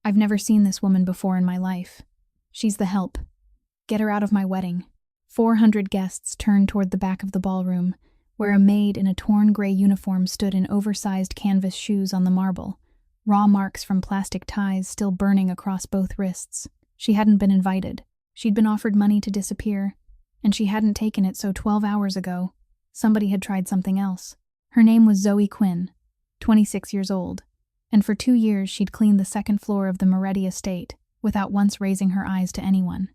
I've never seen this woman before in my life. She's the help. Get her out of my wedding. 400 guests turned toward the back of the ballroom, where a maid in a torn gray uniform stood in oversized canvas shoes on the marble, raw marks from plastic ties still burning across both wrists. She hadn't been invited. She'd been offered money to disappear, and she hadn't taken it, so 12 hours ago, somebody had tried something else. Her name was Zoe Quinn, 26 years old, and for 2 years she'd cleaned the second floor of the Moretti estate without once raising her eyes to anyone.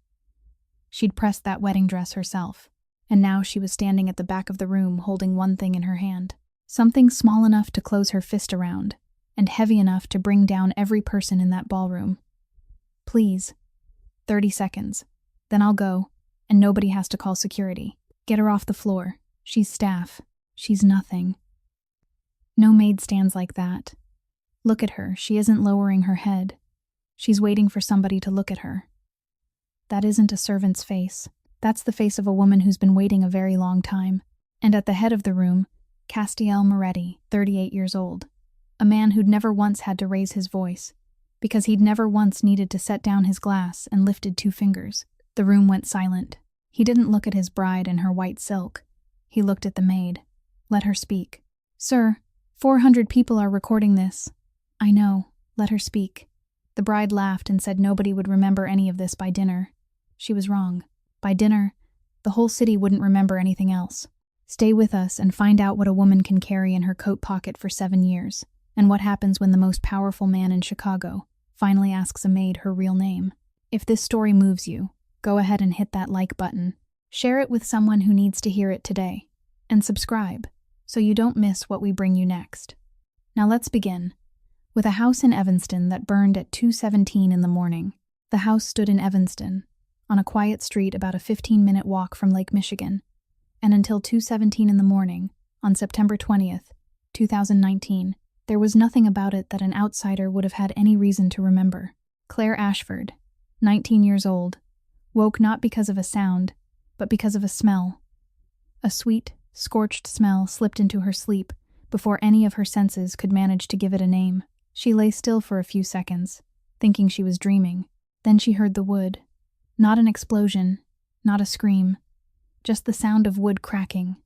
She'd pressed that wedding dress herself, and now she was standing at the back of the room holding one thing in her hand. Something small enough to close her fist around, and heavy enough to bring down every person in that ballroom. Please. 30 seconds. Then I'll go, and nobody has to call security. Get her off the floor. She's staff. She's nothing. No maid stands like that. Look at her. She isn't lowering her head. She's waiting for somebody to look at her. That isn't a servant's face. That's the face of a woman who's been waiting a very long time. And at the head of the room, Castiel Moretti, 38 years old. A man who'd never once had to raise his voice, because he'd never once needed to set down his glass and lifted 2 fingers. The room went silent. He didn't look at his bride in her white silk. He looked at the maid. Let her speak. Sir, 400 people are recording this. I know. Let her speak. The bride laughed and said nobody would remember any of this by dinner. She was wrong. By dinner, the whole city wouldn't remember anything else. Stay with us and find out what a woman can carry in her coat pocket for 7 years, and what happens when the most powerful man in Chicago finally asks a maid her real name. If this story moves you, go ahead and hit that like button. Share it with someone who needs to hear it today. And subscribe, so you don't miss what we bring you next. Now let's begin. With a house in Evanston that burned at 2:17 in the morning. The house stood in Evanston, on a quiet street about a 15-minute walk from Lake Michigan, and until 2:17 in the morning, on September 20th, 2019, there was nothing about it that an outsider would have had any reason to remember. Claire Ashford, 19 years old, woke not because of a sound, but because of a smell. A sweet, scorched smell slipped into her sleep before any of her senses could manage to give it a name. She lay still for a few seconds, thinking she was dreaming. Then she heard the wood. Not an explosion, not a scream, just the sound of wood cracking,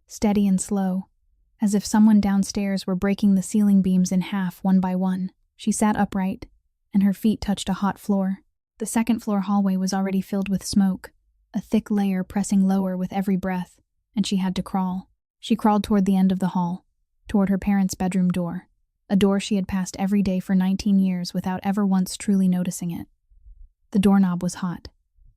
steady and slow, as if someone downstairs were breaking the ceiling beams in half one by one. She sat upright, and her feet touched a hot floor. The second-floor hallway was already filled with smoke, a thick layer pressing lower with every breath, and she had to crawl. She crawled toward the end of the hall, toward her parents' bedroom door, a door she had passed every day for 19 years without ever once truly noticing it. The doorknob was hot.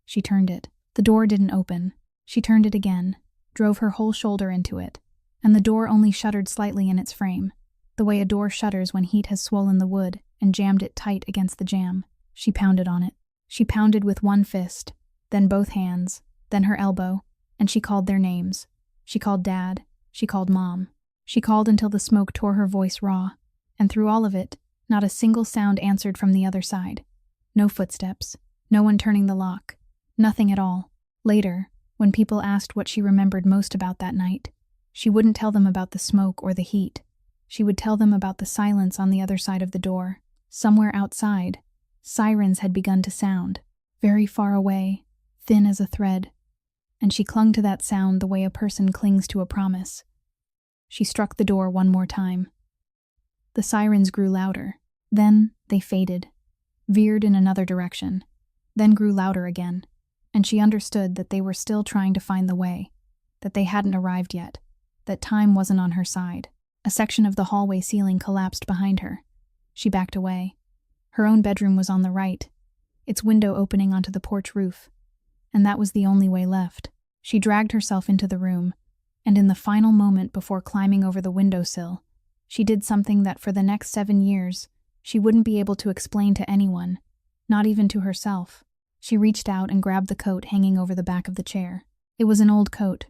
She turned it. The door didn't open. She turned it again, drove her whole shoulder into it, and the door only shuddered slightly in its frame, the way a door shudders when heat has swollen the wood and jammed it tight against the jamb. She pounded on it. She pounded with one fist, then both hands, then her elbow, and she called their names. She called Dad. She called Mom. She called until the smoke tore her voice raw, and through all of it, not a single sound answered from the other side. No footsteps, no one turning the lock, nothing at all. Later, when people asked what she remembered most about that night, she wouldn't tell them about the smoke or the heat. She would tell them about the silence on the other side of the door. Somewhere outside, sirens had begun to sound, very far away, thin as a thread, and she clung to that sound the way a person clings to a promise. She struck the door one more time. The sirens grew louder. Then they faded, veered in another direction, then grew louder again, and she understood that they were still trying to find the way, that they hadn't arrived yet, that time wasn't on her side. A section of the hallway ceiling collapsed behind her. She backed away. Her own bedroom was on the right, its window opening onto the porch roof, and that was the only way left. She dragged herself into the room, and in the final moment before climbing over the windowsill, she did something that for the next 7 years she wouldn't be able to explain to anyone, not even to herself. She reached out and grabbed the coat hanging over the back of the chair. It was an old coat,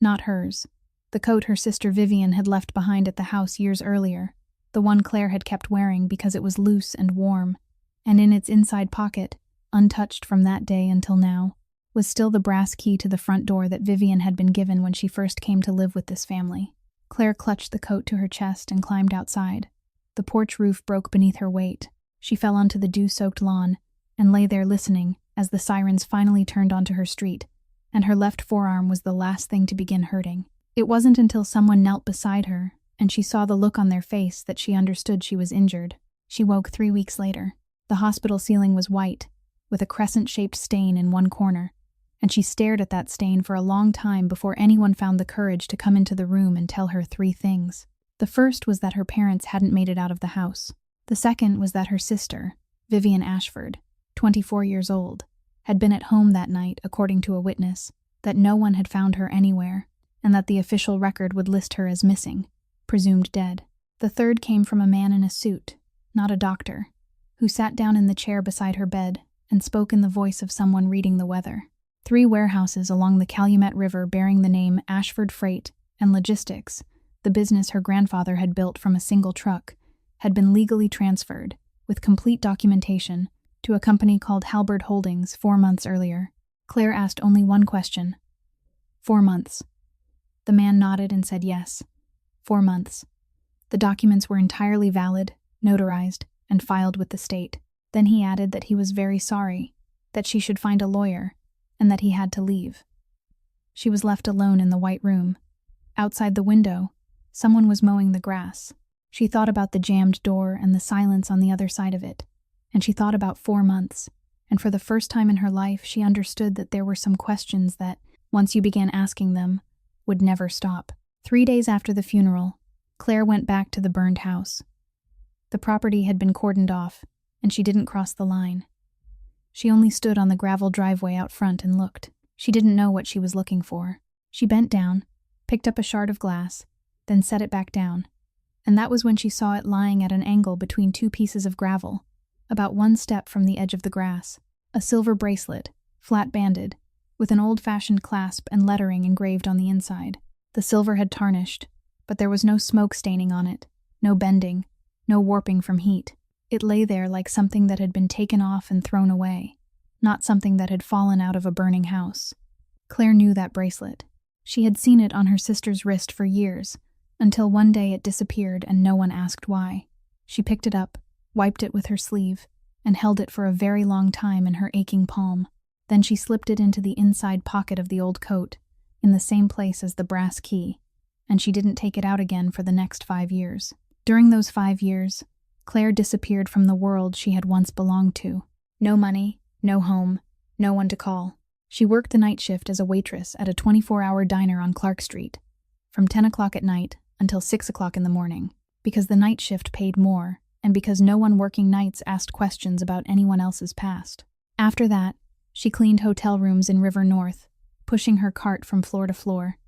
not hers. The coat her sister Vivian had left behind at the house years earlier, the one Claire had kept wearing because it was loose and warm, and in its inside pocket, untouched from that day until now, was still the brass key to the front door that Vivian had been given when she first came to live with this family. Claire clutched the coat to her chest and climbed outside. The porch roof broke beneath her weight. She fell onto the dew-soaked lawn and lay there listening as the sirens finally turned onto her street, and her left forearm was the last thing to begin hurting. It wasn't until someone knelt beside her and she saw the look on their face that she understood she was injured. She woke 3 weeks later. The hospital ceiling was white, with a crescent-shaped stain in one corner, and she stared at that stain for a long time before anyone found the courage to come into the room and tell her 3 things. The first was that her parents hadn't made it out of the house. The second was that her sister, Vivian Ashford, 24 years old, had been at home that night, according to a witness, that no one had found her anywhere, and that the official record would list her as missing, presumed dead. The third came from a man in a suit, not a doctor, who sat down in the chair beside her bed and spoke in the voice of someone reading the weather. 3 warehouses along the Calumet River bearing the name Ashford Freight and Logistics, the business her grandfather had built from a single truck, had been legally transferred, with complete documentation, to a company called Halberd Holdings 4 months earlier. Claire asked only one question. 4 months. The man nodded and said yes. 4 months. The documents were entirely valid, notarized, and filed with the state. Then he added that he was very sorry, that she should find a lawyer, and that he had to leave. She was left alone in the white room. Outside the window, someone was mowing the grass. She thought about the jammed door and the silence on the other side of it, and she thought about 4 months, and for the first time in her life she understood that there were some questions that, once you began asking them, would never stop. 3 days after the funeral, Claire went back to the burned house. The property had been cordoned off, and she didn't cross the line. She only stood on the gravel driveway out front and looked. She didn't know what she was looking for. She bent down, picked up a shard of glass, then set it back down, and that was when she saw it lying at an angle between 2 pieces of gravel, about 1 step from the edge of the grass. A silver bracelet, flat-banded, with an old-fashioned clasp and lettering engraved on the inside. The silver had tarnished, but there was no smoke staining on it, no bending, no warping from heat. It lay there like something that had been taken off and thrown away, not something that had fallen out of a burning house. Claire knew that bracelet. She had seen it on her sister's wrist for years, until one day it disappeared and no one asked why. She picked it up, wiped it with her sleeve, and held it for a very long time in her aching palm. Then she slipped it into the inside pocket of the old coat, in the same place as the brass key, and she didn't take it out again for the next 5 years. During those 5 years, Claire disappeared from the world she had once belonged to. No money, no home, no one to call. She worked the night shift as a waitress at a 24-hour diner on Clark Street, from 10 o'clock at night until 6 o'clock in the morning, because the night shift paid more, and because no one working nights asked questions about anyone else's past. After that, she cleaned hotel rooms in River North, pushing her cart from floor to floor,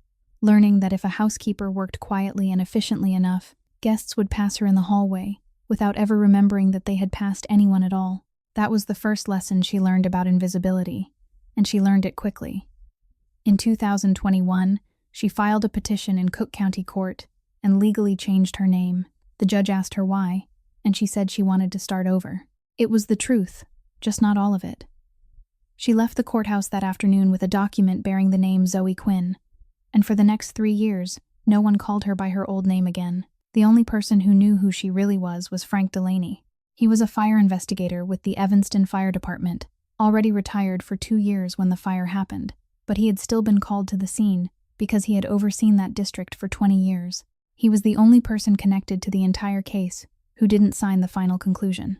learning that if a housekeeper worked quietly and efficiently enough, guests would pass her in the hallway, without ever remembering that they had passed anyone at all. That was the first lesson she learned about invisibility, and she learned it quickly. In 2021, she filed a petition in Cook County Court and legally changed her name. The judge asked her why, and she said she wanted to start over. It was the truth, just not all of it. She left the courthouse that afternoon with a document bearing the name Zoe Quinn, and for the next 3 years, no one called her by her old name again. The only person who knew who she really was Frank Delaney. He was a fire investigator with the Evanston Fire Department, already retired for 2 years when the fire happened, but he had still been called to the scene because he had overseen that district for 20 years. He was the only person connected to the entire case who didn't sign the final conclusion.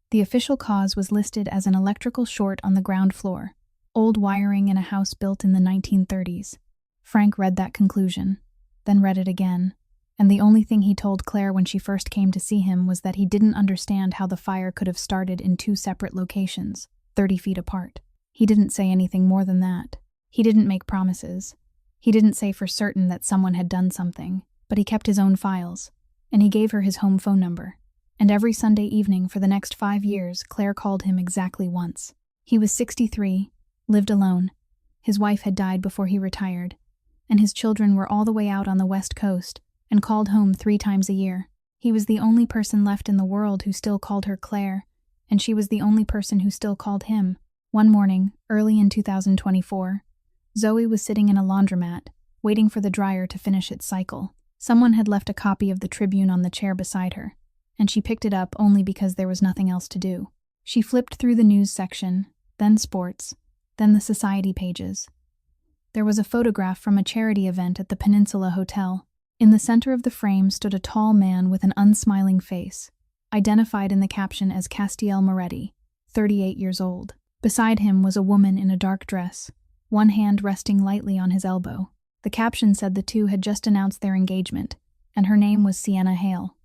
The official cause was listed as an electrical short on the ground floor, old wiring in a house built in the 1930s. Frank read that conclusion, then read it again, and the only thing he told Claire when she first came to see him was that he didn't understand how the fire could have started in 2 separate locations, 30 feet apart. He didn't say anything more than that. He didn't make promises. He didn't say for certain that someone had done something, but he kept his own files, and he gave her his home phone number. And every Sunday evening for the next 5 years, Claire called him exactly once. He was 63, lived alone. His wife had died before he retired, and his children were all the way out on the West Coast and called home 3 times a year. He was the only person left in the world who still called her Claire, and she was the only person who still called him. One morning, early in 2024, Zoe was sitting in a laundromat, waiting for the dryer to finish its cycle. Someone had left a copy of the Tribune on the chair beside her, and she picked it up only because there was nothing else to do. She flipped through the news section, then sports, then the society pages. There was a photograph from a charity event at the Peninsula Hotel. In the center of the frame stood a tall man with an unsmiling face, identified in the caption as Castiel Moretti, 38 years old. Beside him was a woman in a dark dress, one hand resting lightly on his elbow. The caption said the two had just announced their engagement, and her name was Sienna Hale.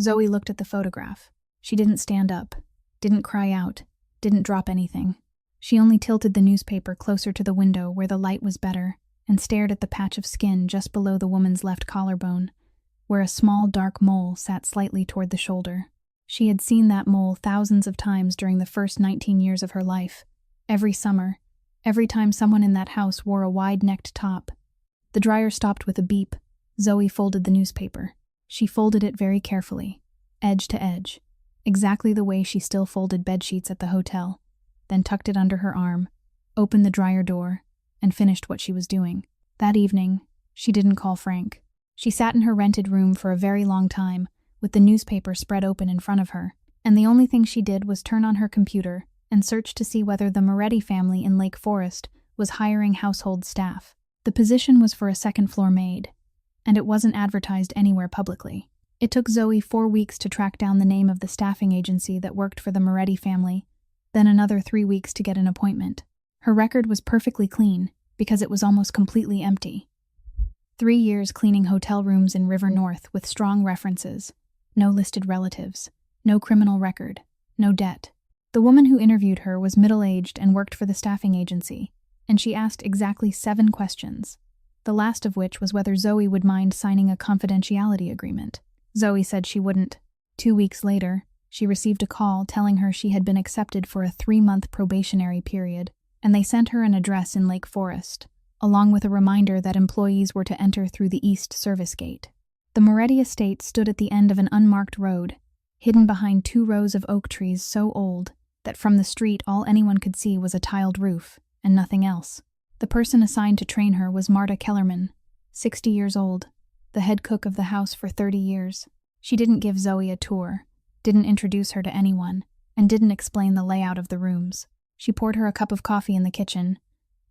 Zoe looked at the photograph. She didn't stand up, didn't cry out, didn't drop anything. She only tilted the newspaper closer to the window where the light was better and stared at the patch of skin just below the woman's left collarbone, where a small dark mole sat slightly toward the shoulder. She had seen that mole thousands of times during the first 19 years of her life. Every summer, every time someone in that house wore a wide-necked top. The dryer stopped with a beep. Zoe folded the newspaper. She folded it very carefully, edge to edge, exactly the way she still folded bedsheets at the hotel, then tucked it under her arm, opened the dryer door, and finished what she was doing. That evening, she didn't call Frank. She sat in her rented room for a very long time, with the newspaper spread open in front of her, and the only thing she did was turn on her computer and search to see whether the Moretti family in Lake Forest was hiring household staff. The position was for a second-floor maid, and it wasn't advertised anywhere publicly. It took Zoe 4 weeks to track down the name of the staffing agency that worked for the Moretti family, then another 3 weeks to get an appointment. Her record was perfectly clean, because it was almost completely empty. 3 years cleaning hotel rooms in River North with strong references, no listed relatives, no criminal record, no debt. The woman who interviewed her was middle-aged and worked for the staffing agency, and she asked exactly 7 questions, the last of which was whether Zoe would mind signing a confidentiality agreement. Zoe said she wouldn't. 2 weeks later, she received a call telling her she had been accepted for a 3-month probationary period, and they sent her an address in Lake Forest, along with a reminder that employees were to enter through the East Service Gate. The Moretti estate stood at the end of an unmarked road, hidden behind 2 rows of oak trees so old that from the street all anyone could see was a tiled roof and nothing else. The person assigned to train her was Marta Kellerman, 60 years old, the head cook of the house for 30 years. She didn't give Zoe a tour, didn't introduce her to anyone, and didn't explain the layout of the rooms. She poured her a cup of coffee in the kitchen,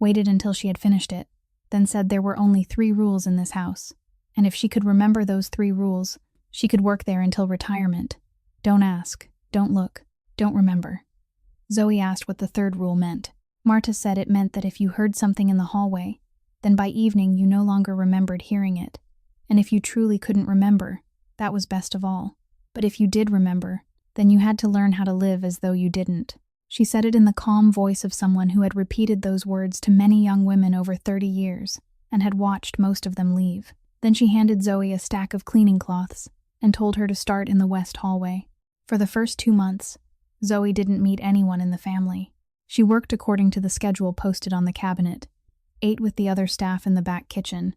waited until she had finished it, then said there were only 3 rules in this house, and if she could remember those 3 rules, she could work there until retirement. Don't ask, don't look, don't remember. Zoe asked what the 3rd rule meant. Marta said it meant that if you heard something in the hallway, then by evening you no longer remembered hearing it, and if you truly couldn't remember, that was best of all. But if you did remember, then you had to learn how to live as though you didn't. She said it in the calm voice of someone who had repeated those words to many young women over 30 years and had watched most of them leave. Then she handed Zoe a stack of cleaning cloths and told her to start in the west hallway. For the first 2 months, Zoe didn't meet anyone in the family. She worked according to the schedule posted on the cabinet, ate with the other staff in the back kitchen,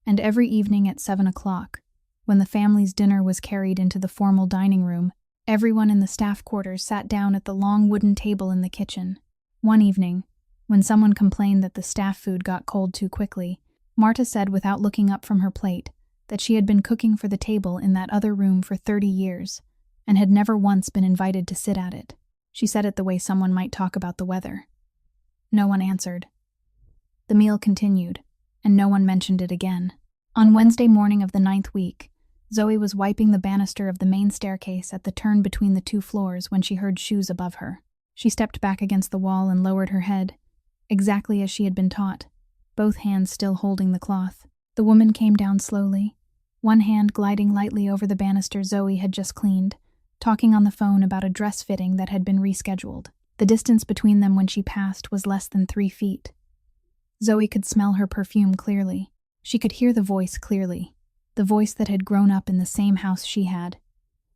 and every evening at 7 o'clock, when the family's dinner was carried into the formal dining room, everyone in the staff quarters sat down at the long wooden table in the kitchen. One evening, when someone complained that the staff food got cold too quickly, Marta said without looking up from her plate that she had been cooking for the table in that other room for 30 years and had never once been invited to sit at it. She said it the way someone might talk about the weather. No one answered. The meal continued, and no one mentioned it again. On Wednesday morning of the 9th week, Zoe was wiping the banister of the main staircase at the turn between the 2 floors when she heard shoes above her. She stepped back against the wall and lowered her head, exactly as she had been taught, both hands still holding the cloth. The woman came down slowly, one hand gliding lightly over the banister Zoe had just cleaned, talking on the phone about a dress fitting that had been rescheduled. The distance between them when she passed was less than 3 feet. Zoe could smell her perfume clearly. She could hear the voice clearly, the voice that had grown up in the same house she had.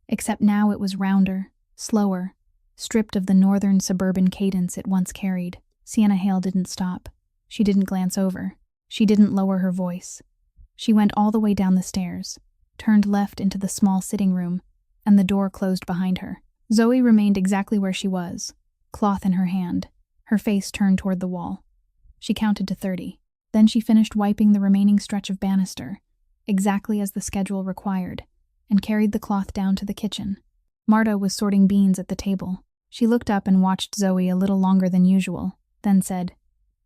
Except now it was rounder, slower, stripped of the northern suburban cadence it once carried. Sienna Hale didn't stop. She didn't glance over. She didn't lower her voice. She went all the way down the stairs, turned left into the small sitting room, and the door closed behind her. Zoe remained exactly where she was, cloth in her hand, her face turned toward the wall. She counted to 30. Then she finished wiping the remaining stretch of banister, exactly as the schedule required, and carried the cloth down to the kitchen. Marta was sorting beans at the table. She looked up and watched Zoe a little longer than usual, then said,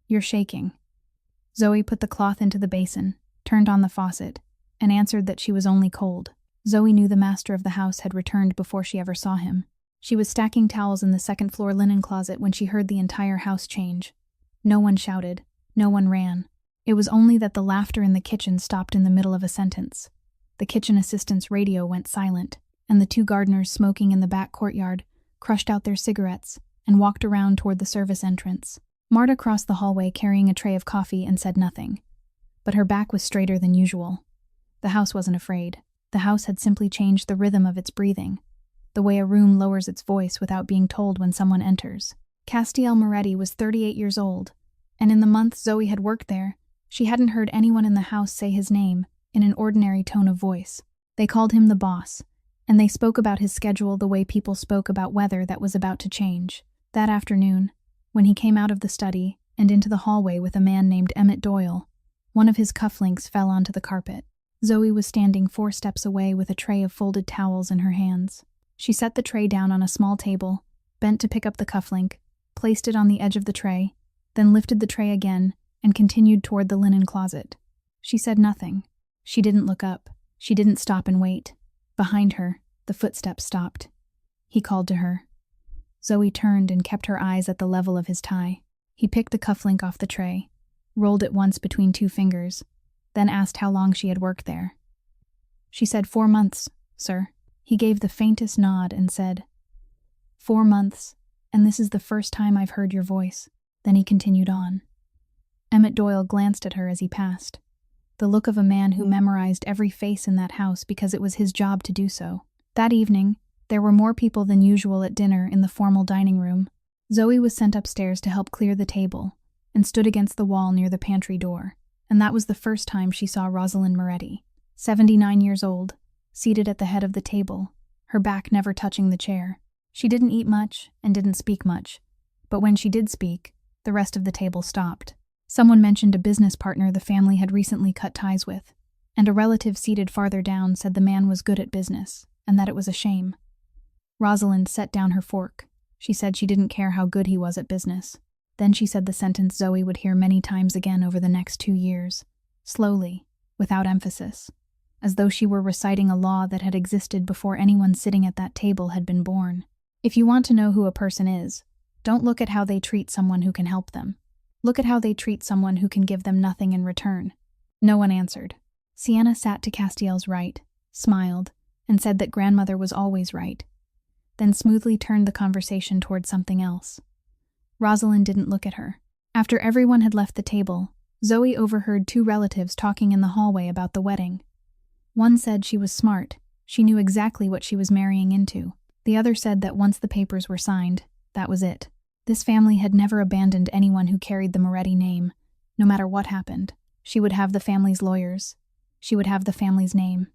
"You're shaking." Zoe put the cloth into the basin, turned on the faucet, and answered that she was only cold. Zoe knew the master of the house had returned before she ever saw him. She was stacking towels in the second-floor linen closet when she heard the entire house change. No one shouted. No one ran. It was only that the laughter in the kitchen stopped in the middle of a sentence. The kitchen assistant's radio went silent, and the two gardeners smoking in the back courtyard crushed out their cigarettes and walked around toward the service entrance. Marta crossed the hallway carrying a tray of coffee and said nothing. But her back was straighter than usual. The house wasn't afraid. The house had simply changed the rhythm of its breathing, the way a room lowers its voice without being told when someone enters. Castiel Moretti was 38 years old, and in the month Zoe had worked there, she hadn't heard anyone in the house say his name in an ordinary tone of voice. They called him the boss, and they spoke about his schedule the way people spoke about weather that was about to change. That afternoon, when he came out of the study and into the hallway with a man named Emmett Doyle, one of his cufflinks fell onto the carpet. Zoe was standing 4 steps away with a tray of folded towels in her hands. She set the tray down on a small table, bent to pick up the cufflink, placed it on the edge of the tray, then lifted the tray again and continued toward the linen closet. She said nothing. She didn't look up. She didn't stop and wait. Behind her, the footsteps stopped. He called to her. Zoe turned and kept her eyes at the level of his tie. He picked the cufflink off the tray, rolled it once between 2 fingers, then asked how long she had worked there. She said 4 months, sir. He gave the faintest nod and said, 4 months, and this is the first time I've heard your voice. Then he continued on. Emmett Doyle glanced at her as he passed, the look of a man who memorized every face in that house because it was his job to do so. That evening, there were more people than usual at dinner in the formal dining room. Zoe was sent upstairs to help clear the table and stood against the wall near the pantry door, and that was the first time she saw Rosalind Moretti, 79 years old, seated at the head of the table, her back never touching the chair. She didn't eat much and didn't speak much, but when she did speak, the rest of the table stopped. Someone mentioned a business partner the family had recently cut ties with, and a relative seated farther down said the man was good at business, and that it was a shame. Rosalind set down her fork. She said she didn't care how good he was at business. Then she said the sentence Zoe would hear many times again over the next 2 years, slowly, without emphasis, as though she were reciting a law that had existed before anyone sitting at that table had been born. If you want to know who a person is, don't look at how they treat someone who can help them. Look at how they treat someone who can give them nothing in return. No one answered. Sienna sat to Castiel's right, smiled, and said that grandmother was always right, then smoothly turned the conversation toward something else. Rosalind didn't look at her. After everyone had left the table, Zoe overheard 2 relatives talking in the hallway about the wedding. One said she was smart, she knew exactly what she was marrying into. The other said that once the papers were signed, that was it. This family had never abandoned anyone who carried the Moretti name. No matter what happened, she would have the family's lawyers. She would have the family's name.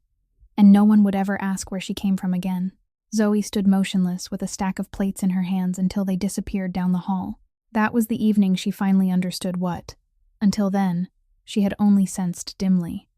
And no one would ever ask where she came from again. Zoe stood motionless with a stack of plates in her hands until they disappeared down the hall. That was the evening she finally understood what, until then, she had only sensed dimly.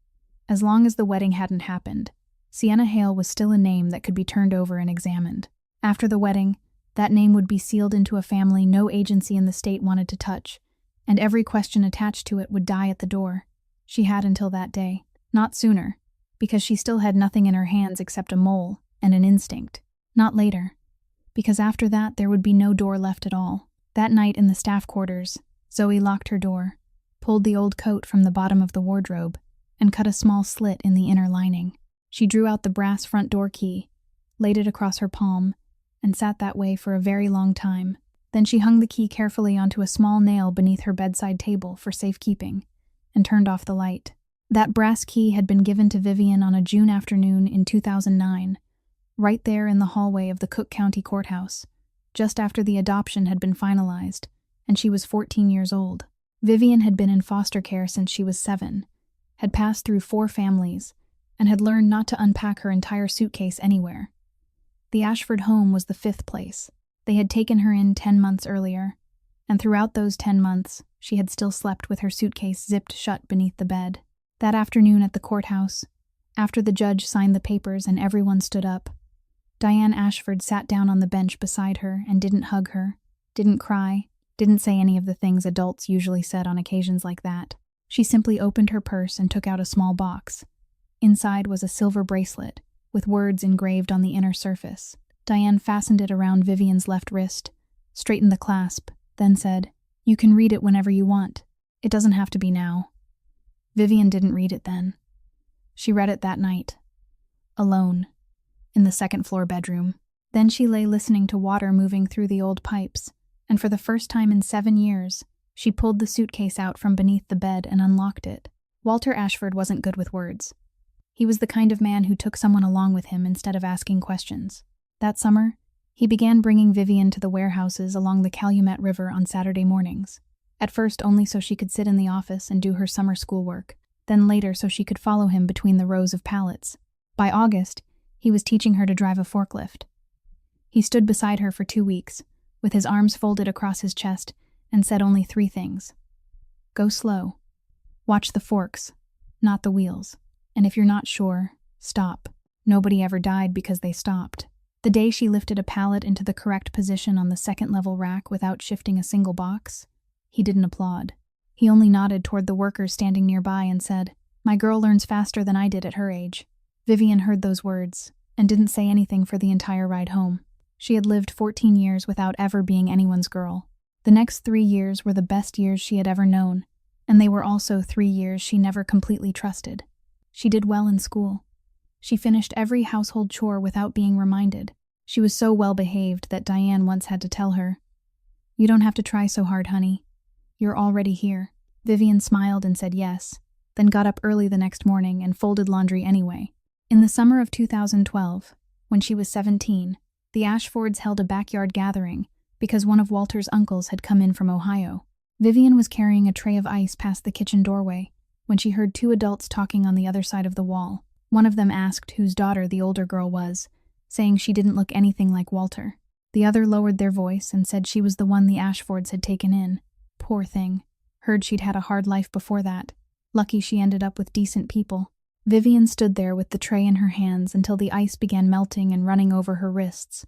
As long as the wedding hadn't happened, Sienna Hale was still a name that could be turned over and examined. After the wedding, that name would be sealed into a family no agency in the state wanted to touch, and every question attached to it would die at the door. She had until that day, not sooner, because she still had nothing in her hands except a mole and an instinct. Not later, because after that there would be no door left at all. That night in the staff quarters, Zoe locked her door, pulled the old coat from the bottom of the wardrobe, and cut a small slit in the inner lining. She drew out the brass front door key, laid it across her palm, and sat that way for a very long time. Then she hung the key carefully onto a small nail beneath her bedside table for safekeeping, and turned off the light. That brass key had been given to Vivian on a June afternoon in 2009, right there in the hallway of the Cook County Courthouse, just after the adoption had been finalized, and she was 14 years old. Vivian had been in foster care since she was 7, had passed through 4 families, and had learned not to unpack her entire suitcase anywhere. The Ashford home was the 5th place. They had taken her in 10 months earlier, and throughout those 10 months, she had still slept with her suitcase zipped shut beneath the bed. That afternoon at the courthouse, after the judge signed the papers and everyone stood up, Diane Ashford sat down on the bench beside her and didn't hug her, didn't cry, didn't say any of the things adults usually said on occasions like that. She simply opened her purse and took out a small box. Inside was a silver bracelet, with words engraved on the inner surface. Diane fastened it around Vivian's left wrist, straightened the clasp, then said, "You can read it whenever you want. It doesn't have to be now." Vivian didn't read it then. She read it that night, alone, in the second-floor bedroom. Then she lay listening to water moving through the old pipes, and for the first time in 7 years, she pulled the suitcase out from beneath the bed and unlocked it. Walter Ashford wasn't good with words. He was the kind of man who took someone along with him instead of asking questions. That summer, he began bringing Vivian to the warehouses along the Calumet River on Saturday mornings. At first only so she could sit in the office and do her summer schoolwork, then later so she could follow him between the rows of pallets. By August, he was teaching her to drive a forklift. He stood beside her for 2 weeks, with his arms folded across his chest, and said only 3 things. Go slow. Watch the forks, not the wheels. And if you're not sure, stop. Nobody ever died because they stopped. The day she lifted a pallet into the correct position on the second-level rack without shifting a single box, he didn't applaud. He only nodded toward the workers standing nearby and said, "My girl learns faster than I did at her age." Vivian heard those words and didn't say anything for the entire ride home. She had lived 14 years without ever being anyone's girl. The next 3 years were the best years she had ever known, and they were also 3 years she never completely trusted. She did well in school. She finished every household chore without being reminded. She was so well behaved that Diane once had to tell her, "You don't have to try so hard, honey. You're already here." Vivian smiled and said yes, then got up early the next morning and folded laundry anyway. In the summer of 2012, when she was 17, the Ashfords held a backyard gathering because one of Walter's uncles had come in from Ohio. Vivian was carrying a tray of ice past the kitchen doorway when she heard 2 adults talking on the other side of the wall. One of them asked whose daughter the older girl was, saying she didn't look anything like Walter. The other lowered their voice and said she was the one the Ashfords had taken in. Poor thing. Heard she'd had a hard life before that. Lucky she ended up with decent people. Vivian stood there with the tray in her hands until the ice began melting and running over her wrists.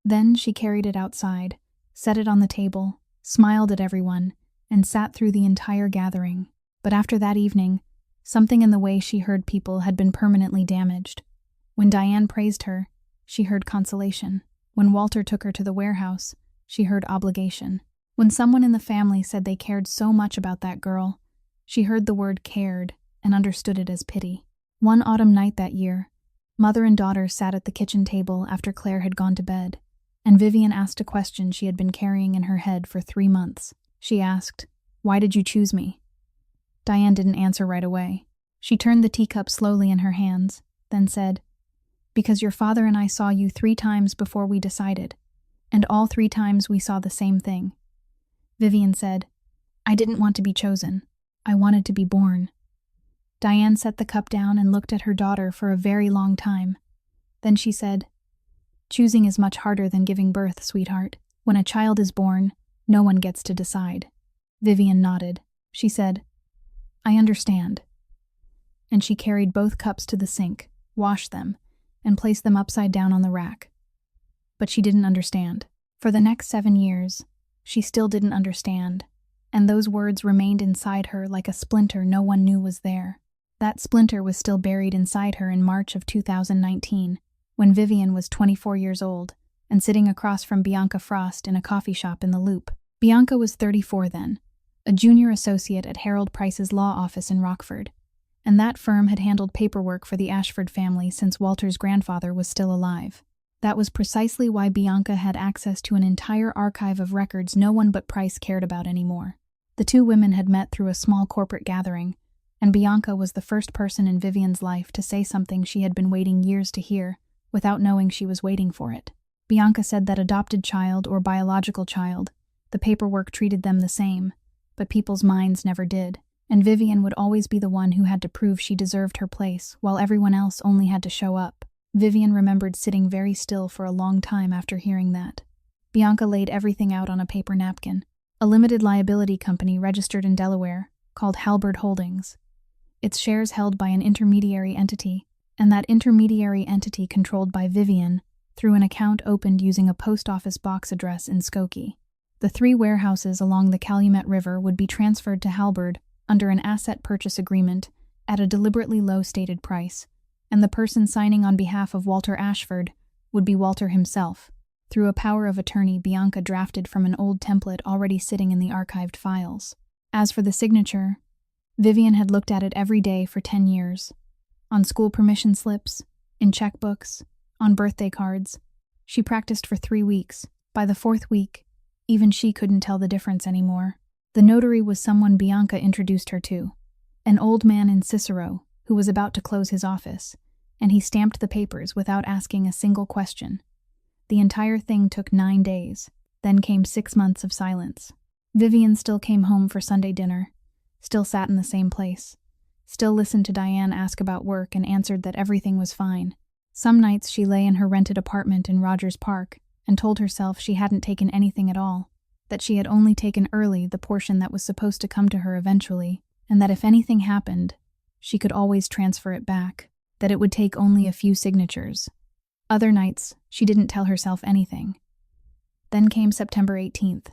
Then she carried it outside, set it on the table, smiled at everyone, and sat through the entire gathering. But after that evening, something in the way she heard people had been permanently damaged. When Diane praised her, she heard consolation. When Walter took her to the warehouse, she heard obligation. When someone in the family said they cared so much about that girl, she heard the word cared and understood it as pity. One autumn night that year, mother and daughter sat at the kitchen table after Claire had gone to bed, and Vivian asked a question she had been carrying in her head for 3 months. She asked, "Why did you choose me?" Diane didn't answer right away. She turned the teacup slowly in her hands, then said, "Because your father and I saw you 3 times before we decided, and all 3 times we saw the same thing." Vivian said, "I didn't want to be chosen. I wanted to be born." Diane set the cup down and looked at her daughter for a very long time. Then she said, "Choosing is much harder than giving birth, sweetheart. When a child is born, no one gets to decide." Vivian nodded. She said, "I understand." And she carried both cups to the sink, washed them, and placed them upside down on the rack. But she didn't understand. For the next 7 years, she still didn't understand, and those words remained inside her like a splinter no one knew was there. That splinter was still buried inside her in March of 2019, when Vivian was 24 years old and sitting across from Bianca Frost in a coffee shop in the Loop. Bianca was 34 then, a junior associate at Harold Price's law office in Rockford, and that firm had handled paperwork for the Ashford family since Walter's grandfather was still alive. That was precisely why Bianca had access to an entire archive of records no one but Price cared about anymore. The 2 women had met through a small corporate gathering, and Bianca was the first person in Vivian's life to say something she had been waiting years to hear, without knowing she was waiting for it. Bianca said that adopted child or biological child, the paperwork treated them the same, but people's minds never did, and Vivian would always be the one who had to prove she deserved her place, while everyone else only had to show up. Vivian remembered sitting very still for a long time after hearing that. Bianca laid everything out on a paper napkin. A limited liability company registered in Delaware, called Halberd Holdings. Its shares held by an intermediary entity, and that intermediary entity controlled by Vivian through an account opened using a post office box address in Skokie. The 3 warehouses along the Calumet River would be transferred to Halberd under an asset purchase agreement at a deliberately low stated price, and the person signing on behalf of Walter Ashford would be Walter himself, through a power of attorney Bianca drafted from an old template already sitting in the archived files. As for the signature, Vivian had looked at it every day for 10 years. On school permission slips, in checkbooks, on birthday cards. She practiced for 3 weeks. By the 4th week, even she couldn't tell the difference anymore. The notary was someone Bianca introduced her to, an old man in Cicero who was about to close his office, and he stamped the papers without asking a single question. The entire thing took 9 days. Then came 6 months of silence. Vivian still came home for Sunday dinner, still sat in the same place, still listened to Diane ask about work and answered that everything was fine. Some nights she lay in her rented apartment in Rogers Park and told herself she hadn't taken anything at all, that she had only taken early the portion that was supposed to come to her eventually, and that if anything happened, she could always transfer it back, that it would take only a few signatures. Other nights, she didn't tell herself anything. Then came September 18th.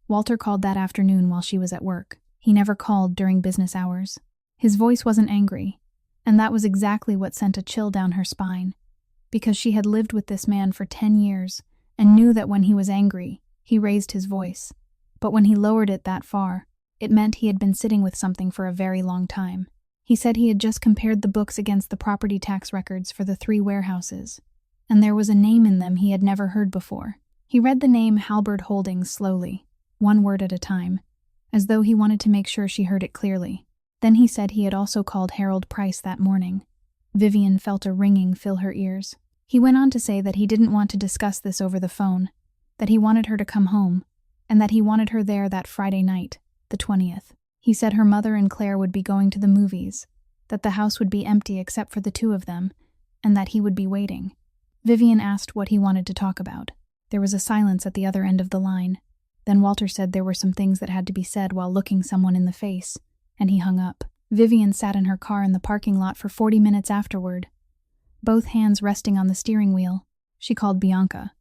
Walter called that afternoon while she was at work. He never called during business hours. His voice wasn't angry, and that was exactly what sent a chill down her spine, because she had lived with this man for 10 years and knew that when he was angry, he raised his voice. But when he lowered it that far, it meant he had been sitting with something for a very long time. He said he had just compared the books against the property tax records for the 3 warehouses, and there was a name in them he had never heard before. He read the name Halberd Holdings slowly, 1 word at a time, as though he wanted to make sure she heard it clearly. Then he said he had also called Harold Price that morning. Vivian felt a ringing fill her ears. He went on to say that he didn't want to discuss this over the phone, that he wanted her to come home, and that he wanted her there that Friday night, the 20th. He said her mother and Claire would be going to the movies, that the house would be empty except for the 2 of them, and that he would be waiting. Vivian asked what he wanted to talk about. There was a silence at the other end of the line. Then Walter said there were some things that had to be said while looking someone in the face, and he hung up. Vivian sat in her car in the parking lot for 40 minutes afterward, both hands resting on the steering wheel. She called Bianca.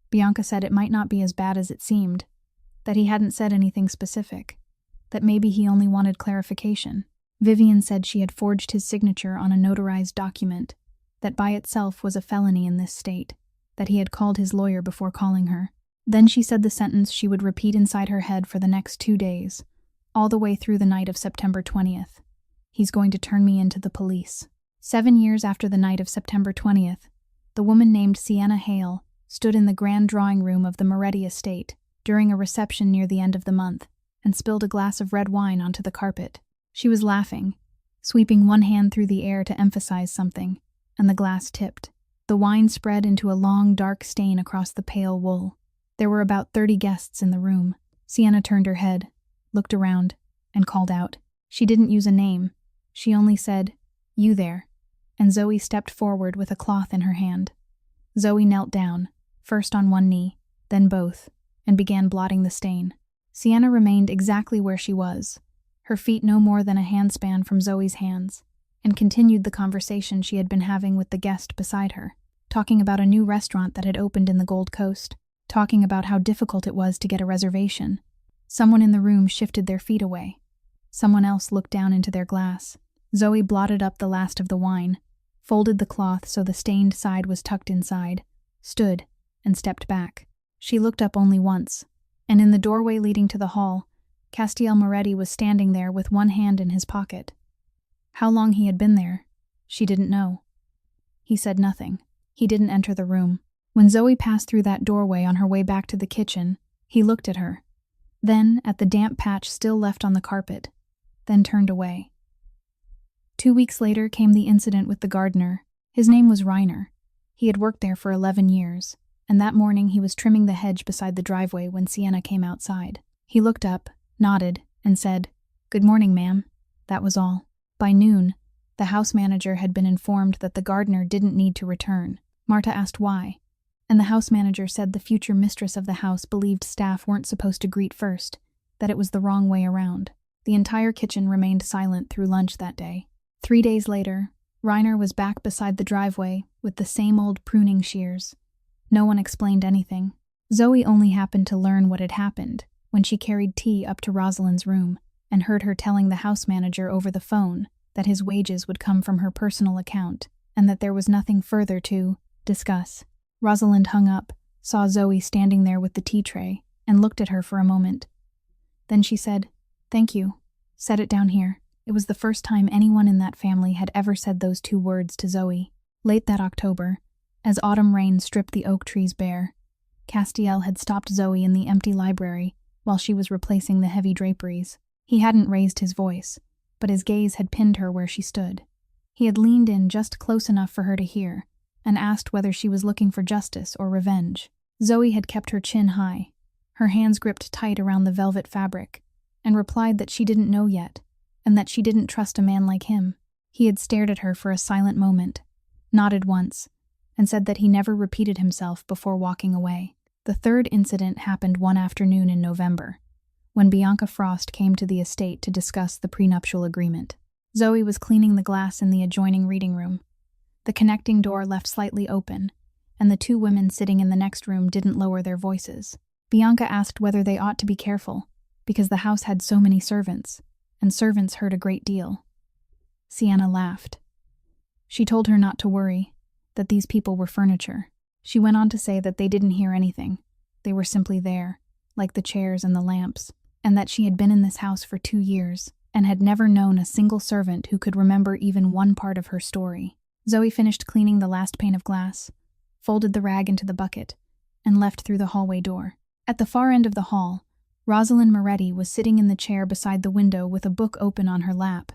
Bianca said it might not be as bad as it seemed, that he hadn't said anything specific, that maybe he only wanted clarification. Vivian said she had forged his signature on a notarized document, that by itself was a felony in this state, that he had called his lawyer before calling her. Then she said the sentence she would repeat inside her head for the next 2 days, all the way through the night of September 20th. He's going to turn me into the police. 7 years after the night of September 20th, the woman named Sienna Hale stood in the grand drawing room of the Moretti estate during a reception near the end of the month and spilled a glass of red wine onto the carpet. She was laughing, sweeping one hand through the air to emphasize something, and the glass tipped. The wine spread into a long, dark stain across the pale wool. There were about 30 guests in the room. Sienna turned her head, looked around, and called out. She didn't use a name. She only said, "You there," and Zoe stepped forward with a cloth in her hand. Zoe knelt down, first on one knee, then both, and began blotting the stain. Sienna remained exactly where she was, her feet no more than a handspan from Zoe's hands, and continued the conversation she had been having with the guest beside her, talking about a new restaurant that had opened in the Gold Coast, talking about how difficult it was to get a reservation. Someone in the room shifted their feet away. Someone else looked down into their glass. Zoe blotted up the last of the wine, folded the cloth so the stained side was tucked inside, stood, and stepped back. She looked up only once, and in the doorway leading to the hall, Castiel Moretti was standing there with one hand in his pocket. How long he had been there, she didn't know. He said nothing. He didn't enter the room. When Zoe passed through that doorway on her way back to the kitchen, he looked at her, then at the damp patch still left on the carpet, then turned away. 2 weeks later came the incident with the gardener. His name was Reiner. He had worked there for 11 years, and that morning he was trimming the hedge beside the driveway when Sienna came outside. He looked up, nodded, and said, "Good morning, ma'am." That was all. By noon, the house manager had been informed that the gardener didn't need to return. Marta asked why, and the house manager said the future mistress of the house believed staff weren't supposed to greet first, that it was the wrong way around. The entire kitchen remained silent through lunch that day. 3 days later, Reiner was back beside the driveway with the same old pruning shears. No one explained anything. Zoe only happened to learn what had happened when she carried tea up to Rosalind's room and heard her telling the house manager over the phone that his wages would come from her personal account and that there was nothing further to discuss. Rosalind hung up, saw Zoe standing there with the tea tray, and looked at her for a moment. Then she said, "Thank you. Set it down here." It was the first time anyone in that family had ever said those two words to Zoe. Late that October, as autumn rain stripped the oak trees bare, Castiel had stopped Zoe in the empty library while she was replacing the heavy draperies. He hadn't raised his voice, but his gaze had pinned her where she stood. He had leaned in just close enough for her to hear, and asked whether she was looking for justice or revenge. Zoe had kept her chin high, her hands gripped tight around the velvet fabric, and replied that she didn't know yet, and that she didn't trust a man like him. He had stared at her for a silent moment, nodded once, and said that he never repeated himself before walking away. The third incident happened one afternoon in November, when Bianca Frost came to the estate to discuss the prenuptial agreement. Zoe was cleaning the glass in the adjoining reading room. The connecting door left slightly open, and the two women sitting in the next room didn't lower their voices. Bianca asked whether they ought to be careful, because the house had so many servants, and servants heard a great deal. Sienna laughed. She told her not to worry, that these people were furniture. She went on to say that they didn't hear anything. They were simply there, like the chairs and the lamps, and that she had been in this house for 2 years, and had never known a single servant who could remember even one part of her story. Zoe finished cleaning the last pane of glass, folded the rag into the bucket, and left through the hallway door. At the far end of the hall, Rosalind Moretti was sitting in the chair beside the window with a book open on her lap,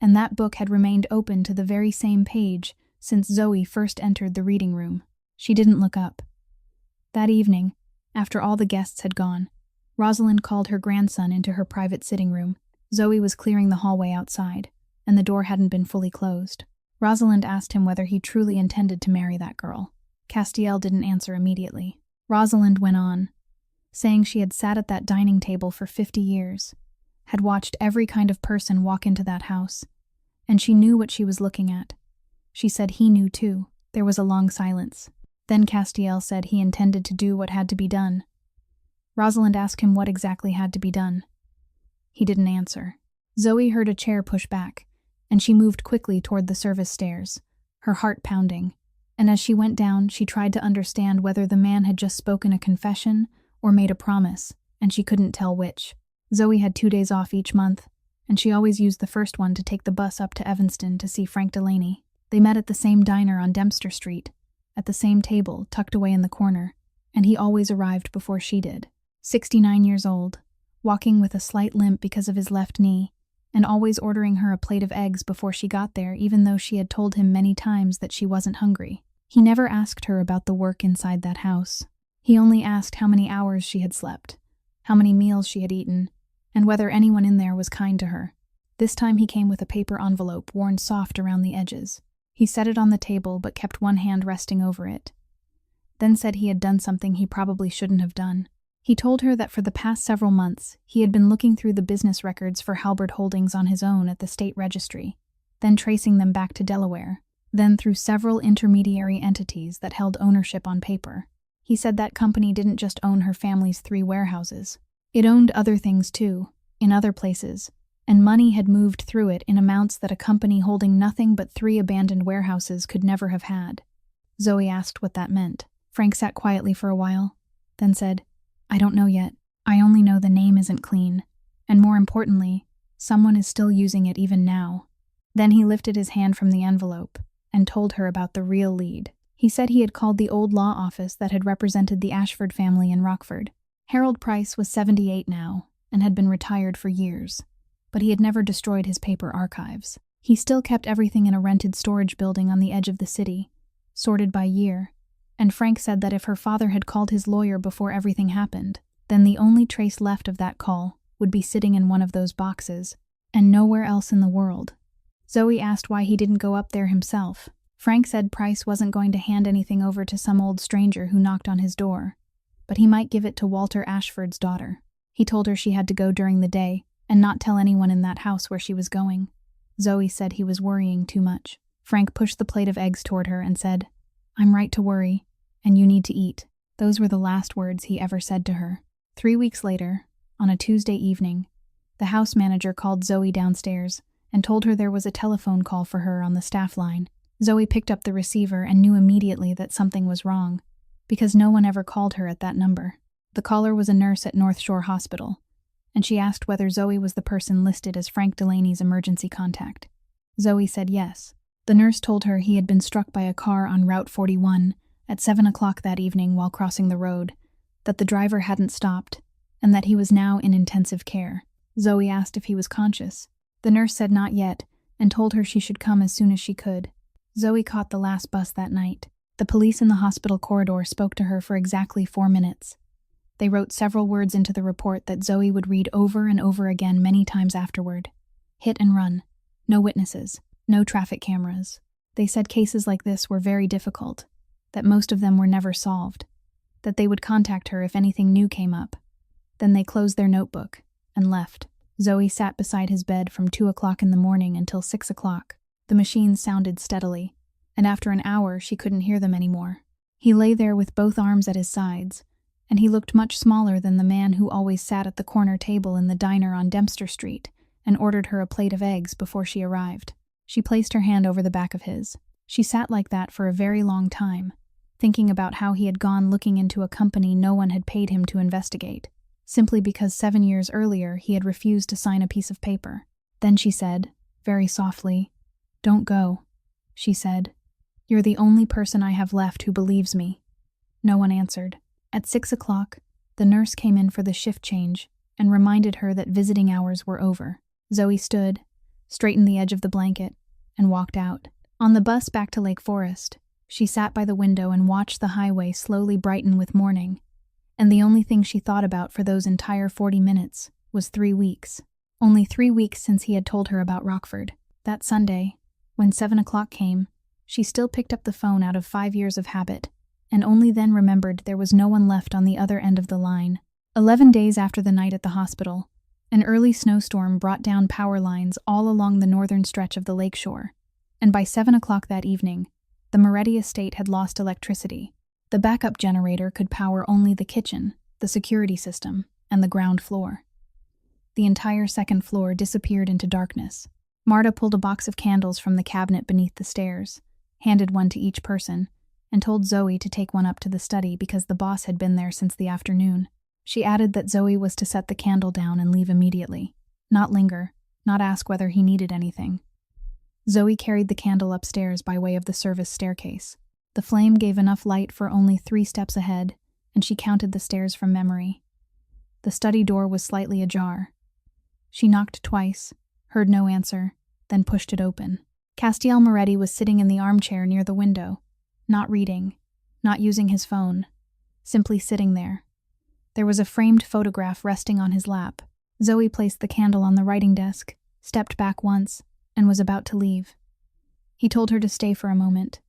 and that book had remained open to the very same page since Zoe first entered the reading room. She didn't look up. That evening, after all the guests had gone, Rosalind called her grandson into her private sitting room. Zoe was clearing the hallway outside, and the door hadn't been fully closed. Rosalind asked him whether he truly intended to marry that girl. Castiel didn't answer immediately. Rosalind went on, saying she had sat at that dining table for 50 years, had watched every kind of person walk into that house, and she knew what she was looking at. She said he knew too. There was a long silence. Then Castiel said he intended to do what had to be done. Rosalind asked him what exactly had to be done. He didn't answer. Zoe heard a chair push back, and she moved quickly toward the service stairs, her heart pounding, and as she went down, she tried to understand whether the man had just spoken a confession or made a promise, and she couldn't tell which. Zoe had 2 days off each month, and she always used the first one to take the bus up to Evanston to see Frank Delaney. They met at the same diner on Dempster Street, at the same table tucked away in the corner, and he always arrived before she did. 69 years old, walking with a slight limp because of his left knee, and always ordering her a plate of eggs before she got there, even though she had told him many times that she wasn't hungry. He never asked her about the work inside that house. He only asked how many hours she had slept, how many meals she had eaten, and whether anyone in there was kind to her. This time he came with a paper envelope worn soft around the edges. He set it on the table but kept one hand resting over it, then said he had done something he probably shouldn't have done. He told her that for the past several months he had been looking through the business records for Halbert Holdings on his own at the state registry, then tracing them back to Delaware, then through several intermediary entities that held ownership on paper. He said that company didn't just own her family's 3 warehouses. It owned other things too, in other places, and money had moved through it in amounts that a company holding nothing but 3 abandoned warehouses could never have had. Zoe asked what that meant. Frank sat quietly for a while, then said, "I don't know yet. I only know the name isn't clean, and more importantly, someone is still using it even now." Then he lifted his hand from the envelope and told her about the real lead. He said he had called the old law office that had represented the Ashford family in Rockford. Harold Price was 78 now and had been retired for years, but he had never destroyed his paper archives. He still kept everything in a rented storage building on the edge of the city, sorted by year, and Frank said that if her father had called his lawyer before everything happened, then the only trace left of that call would be sitting in one of those boxes, and nowhere else in the world. Zoe asked why he didn't go up there himself. Frank said Price wasn't going to hand anything over to some old stranger who knocked on his door, but he might give it to Walter Ashford's daughter. He told her she had to go during the day and not tell anyone in that house where she was going. Zoe said he was worrying too much. Frank pushed the plate of eggs toward her and said, "I'm right to worry, and you need to eat." Those were the last words he ever said to her. 3 weeks later, on a Tuesday evening, the house manager called Zoe downstairs and told her there was a telephone call for her on the staff line. Zoe picked up the receiver and knew immediately that something was wrong, because no one ever called her at that number. The caller was a nurse at North Shore Hospital, and she asked whether Zoe was the person listed as Frank Delaney's emergency contact. Zoe said yes. The nurse told her he had been struck by a car on Route 41 at 7 o'clock that evening while crossing the road, that the driver hadn't stopped, and that he was now in intensive care. Zoe asked if he was conscious. The nurse said not yet, and told her she should come as soon as she could. Zoe caught the last bus that night. The police in the hospital corridor spoke to her for exactly 4 minutes. They wrote several words into the report that Zoe would read over and over again many times afterward. Hit and run. No witnesses. No traffic cameras. They said cases like this were very difficult, that most of them were never solved, that they would contact her if anything new came up. Then they closed their notebook and left. Zoe sat beside his bed from 2 o'clock in the morning until 6 o'clock. The machines sounded steadily, and after an hour she couldn't hear them anymore. He lay there with both arms at his sides, and he looked much smaller than the man who always sat at the corner table in the diner on Dempster Street and ordered her a plate of eggs before she arrived. She placed her hand over the back of his. She sat like that for a very long time, thinking about how he had gone looking into a company no one had paid him to investigate, simply because 7 years earlier he had refused to sign a piece of paper. Then she said, very softly, "Don't go," she said. "You're the only person I have left who believes me." No one answered. At 6 o'clock, the nurse came in for the shift change and reminded her that visiting hours were over. Zoe stood, straightened the edge of the blanket, and walked out. On the bus back to Lake Forest, she sat by the window and watched the highway slowly brighten with morning, and the only thing she thought about for those entire 40 minutes was 3 weeks. Only 3 weeks since he had told her about Rockford. That Sunday, when 7 o'clock came, she still picked up the phone out of 5 years of habit, and only then remembered there was no one left on the other end of the line. 11 days after the night at the hospital, an early snowstorm brought down power lines all along the northern stretch of the lakeshore, and by 7 o'clock that evening, the Moretti estate had lost electricity. The backup generator could power only the kitchen, the security system, and the ground floor. The entire second floor disappeared into darkness. Marta pulled a box of candles from the cabinet beneath the stairs, handed one to each person, and told Zoe to take one up to the study because the boss had been there since the afternoon. She added that Zoe was to set the candle down and leave immediately, not linger, not ask whether he needed anything. Zoe carried the candle upstairs by way of the service staircase. The flame gave enough light for only 3 steps ahead, and she counted the stairs from memory. The study door was slightly ajar. She knocked twice, heard no answer, then pushed it open. Castiel Moretti was sitting in the armchair near the window, not reading, not using his phone, simply sitting there. There was a framed photograph resting on his lap. Zoe placed the candle on the writing desk, stepped back once, and was about to leave. He told her to stay for a moment.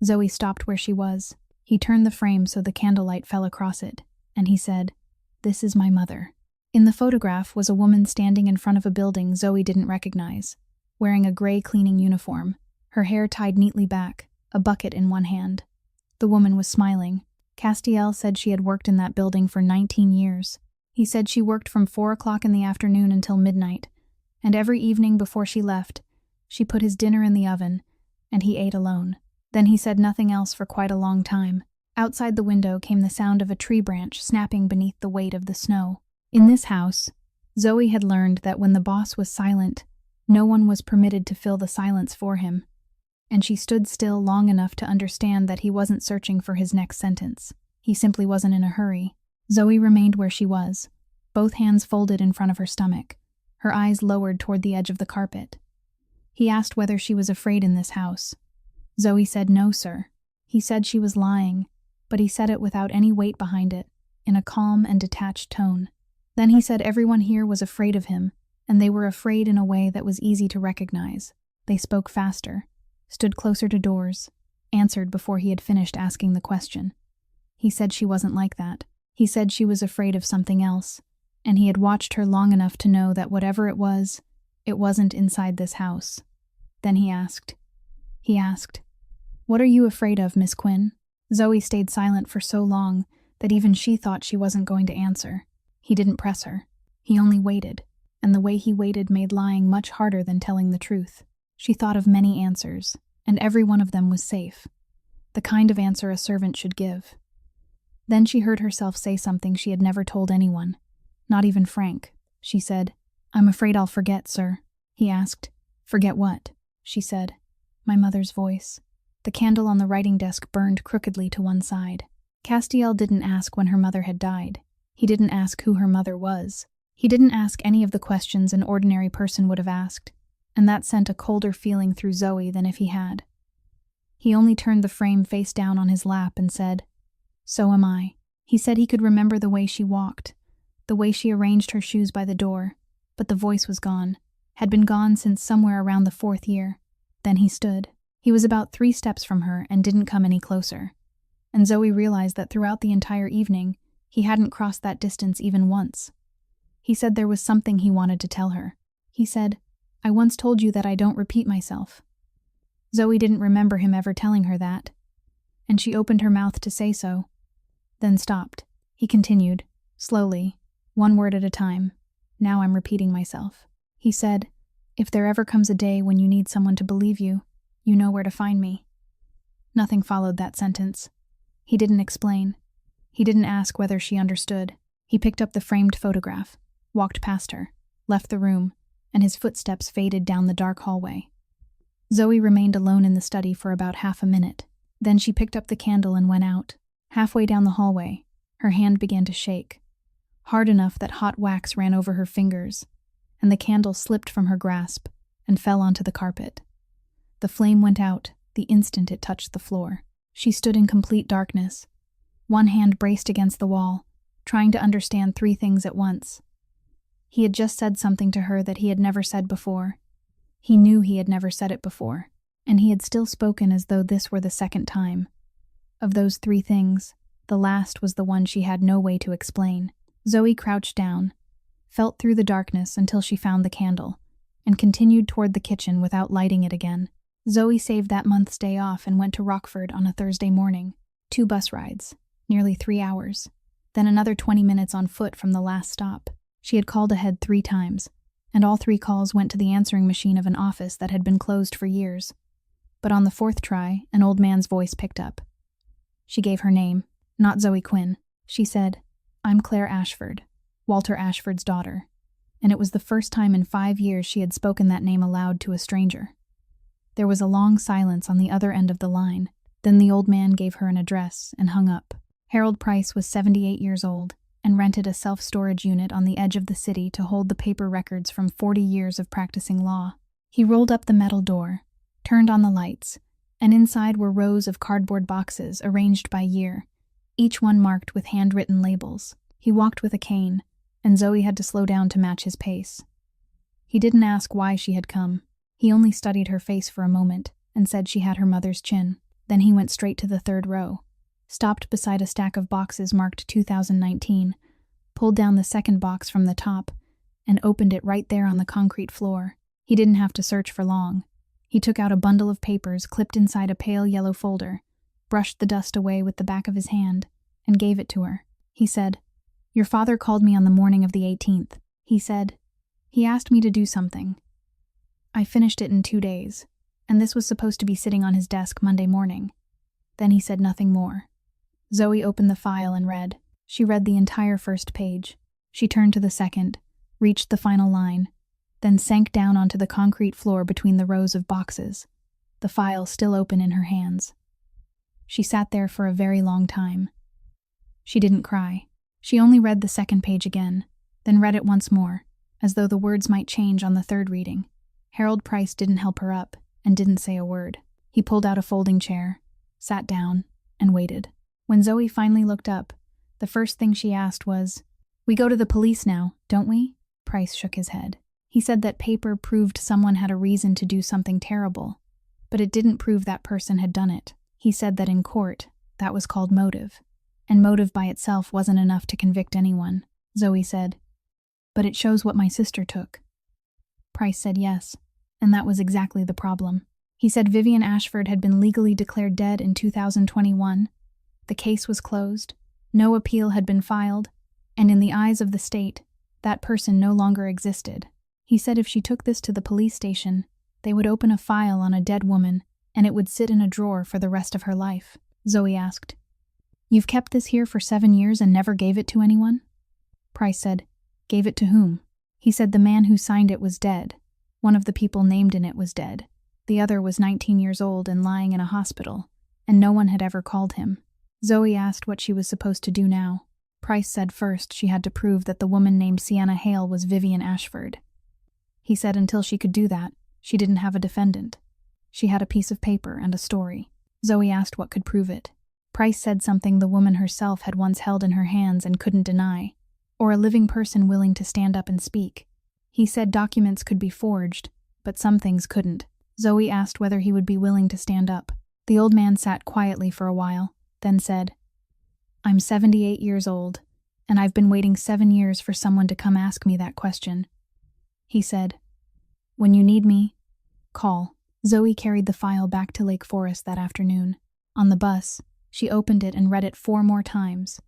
Zoe stopped where she was. He turned the frame so the candlelight fell across it, and he said, "This is my mother." In the photograph was a woman standing in front of a building Zoe didn't recognize, wearing a gray cleaning uniform, her hair tied neatly back, a bucket in one hand. The woman was smiling. Castiel said she had worked in that building for 19 years. He said she worked from 4 o'clock in the afternoon until midnight, and every evening before she left, she put his dinner in the oven, and he ate alone. Then he said nothing else for quite a long time. Outside the window came the sound of a tree branch snapping beneath the weight of the snow. In this house, Zoe had learned that when the boss was silent, no one was permitted to fill the silence for him, and she stood still long enough to understand that he wasn't searching for his next sentence. He simply wasn't in a hurry. Zoe remained where she was, both hands folded in front of her stomach, her eyes lowered toward the edge of the carpet. He asked whether she was afraid in this house. Zoe said no, sir. He said she was lying, but he said it without any weight behind it, in a calm and detached tone. Then he said everyone here was afraid of him, and they were afraid in a way that was easy to recognize. They spoke faster, stood closer to doors, answered before he had finished asking the question. He said she wasn't like that. He said she was afraid of something else, and he had watched her long enough to know that whatever it wasn't inside this house. Then he asked, he asked. "What are you afraid of, Miss Quinn?" Zoe stayed silent for so long that even she thought she wasn't going to answer. He didn't press her. He only waited, and the way he waited made lying much harder than telling the truth. She thought of many answers, and every one of them was safe. The kind of answer a servant should give. Then she heard herself say something she had never told anyone, not even Frank. She said, "I'm afraid I'll forget, sir." He asked, "Forget what?" She said, "My mother's voice." The candle on the writing desk burned crookedly to one side. Castiel didn't ask when her mother had died. He didn't ask who her mother was. He didn't ask any of the questions an ordinary person would have asked, and that sent a colder feeling through Zoe than if he had. He only turned the frame face down on his lap and said, "So am I." He said he could remember the way she walked, the way she arranged her shoes by the door, but the voice was gone, had been gone since somewhere around the 4th year. Then he stood. He was about 3 steps from her and didn't come any closer. And Zoe realized that throughout the entire evening, he hadn't crossed that distance even once. He said there was something he wanted to tell her. He said, "I once told you that I don't repeat myself." Zoe didn't remember him ever telling her that, and she opened her mouth to say so, then stopped. He continued, slowly, one word at a time. "Now I'm repeating myself." He said, "If there ever comes a day when you need someone to believe you, you know where to find me." Nothing followed that sentence. He didn't explain. He didn't ask whether she understood. He picked up the framed photograph, walked past her, left the room, and his footsteps faded down the dark hallway. Zoe remained alone in the study for about half a minute. Then she picked up the candle and went out. Halfway down the hallway, her hand began to shake, hard enough that hot wax ran over her fingers, and the candle slipped from her grasp and fell onto the carpet. The flame went out the instant it touched the floor. She stood in complete darkness, one hand braced against the wall, trying to understand 3 things at once. He had just said something to her that he had never said before. He knew he had never said it before, and he had still spoken as though this were the 2nd time. Of those 3 things, the last was the one she had no way to explain. Zoe crouched down, felt through the darkness until she found the candle, and continued toward the kitchen without lighting it again. Zoe saved that month's day off and went to Rockford on a Thursday morning. 2 bus rides, nearly 3 hours, then another 20 minutes on foot from the last stop. She had called ahead 3 times, and all 3 calls went to the answering machine of an office that had been closed for years. But on the 4th try, an old man's voice picked up. She gave her name, not Zoe Quinn. She said, "I'm Claire Ashford, Walter Ashford's daughter," and it was the first time in 5 years she had spoken that name aloud to a stranger. There was a long silence on the other end of the line. Then the old man gave her an address and hung up. Harold Price was 78 years old and rented a self-storage unit on the edge of the city to hold the paper records from 40 years of practicing law. He rolled up the metal door, turned on the lights, and inside were rows of cardboard boxes arranged by year, each one marked with handwritten labels. He walked with a cane, and Zoe had to slow down to match his pace. He didn't ask why she had come. He only studied her face for a moment and said she had her mother's chin. Then he went straight to the 3rd row, stopped beside a stack of boxes marked 2019, pulled down the 2nd box from the top, and opened it right there on the concrete floor. He didn't have to search for long. He took out a bundle of papers clipped inside a pale yellow folder, brushed the dust away with the back of his hand, and gave it to her. He said, "Your father called me on the morning of the 18th. He said, he asked me to do something. I finished it in 2 days, and this was supposed to be sitting on his desk Monday morning." Then he said nothing more. Zoe opened the file and read. She read the entire 1st page. She turned to the 2nd, reached the final line, then sank down onto the concrete floor between the rows of boxes, the file still open in her hands. She sat there for a very long time. She didn't cry. She only read the 2nd page again, then read it once more, as though the words might change on the 3rd reading. Harold Price didn't help her up and didn't say a word. He pulled out a folding chair, sat down, and waited. When Zoe finally looked up, the first thing she asked was, "We go to the police now, don't we?" Price shook his head. He said that paper proved someone had a reason to do something terrible, but it didn't prove that person had done it. He said that in court, that was called motive, and motive by itself wasn't enough to convict anyone. Zoe said, "But it shows what my sister took." Price said yes, and that was exactly the problem. He said Vivian Ashford had been legally declared dead in 2021. The case was closed, no appeal had been filed, and in the eyes of the state, that person no longer existed. He said if she took this to the police station, they would open a file on a dead woman, and it would sit in a drawer for the rest of her life. Zoe asked, "You've kept this here for 7 years and never gave it to anyone?" Price said, "Gave it to whom?" He said the man who signed it was dead. One of the people named in it was dead. The other was 19 years old and lying in a hospital, and no one had ever called him. Zoe asked what she was supposed to do now. Price said first she had to prove that the woman named Sienna Hale was Vivian Ashford. He said until she could do that, she didn't have a defendant. She had a piece of paper and a story. Zoe asked what could prove it. Price said something the woman herself had once held in her hands and couldn't deny, or a living person willing to stand up and speak. He said documents could be forged, but some things couldn't. Zoe asked whether he would be willing to stand up. The old man sat quietly for a while, then said, "I'm 78 years old, and I've been waiting 7 years for someone to come ask me that question." He said, "When you need me, call." Zoe carried the file back to Lake Forest that afternoon. On the bus, she opened it and read it 4 more times,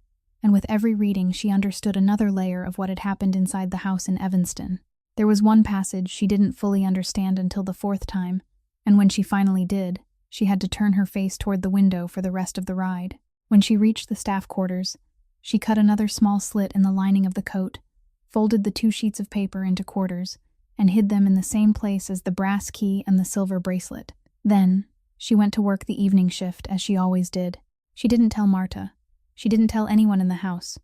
and with every reading she understood another layer of what had happened inside the house in Evanston. There was one passage she didn't fully understand until the 4th time, and when she finally did, she had to turn her face toward the window for the rest of the ride. When she reached the staff quarters, she cut another small slit in the lining of the coat, folded the 2 sheets of paper into quarters, and hid them in the same place as the brass key and the silver bracelet. Then, she went to work the evening shift as she always did. She didn't tell Marta. She didn't tell anyone in the house.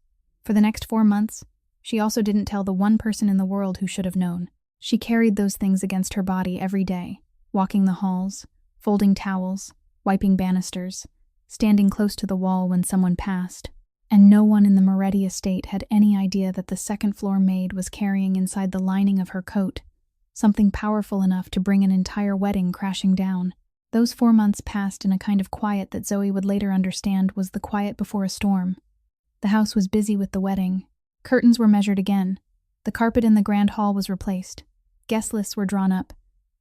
For the next 4 months, she also didn't tell the one person in the world who should have known. She carried those things against her body every day, walking the halls, folding towels, wiping banisters, standing close to the wall when someone passed. And no one in the Moretti estate had any idea that the second-floor maid was carrying inside the lining of her coat something powerful enough to bring an entire wedding crashing down. Those 4 months passed in a kind of quiet that Zoe would later understand was the quiet before a storm. The house was busy with the wedding. Curtains were measured again. The carpet in the grand hall was replaced. Guest lists were drawn up.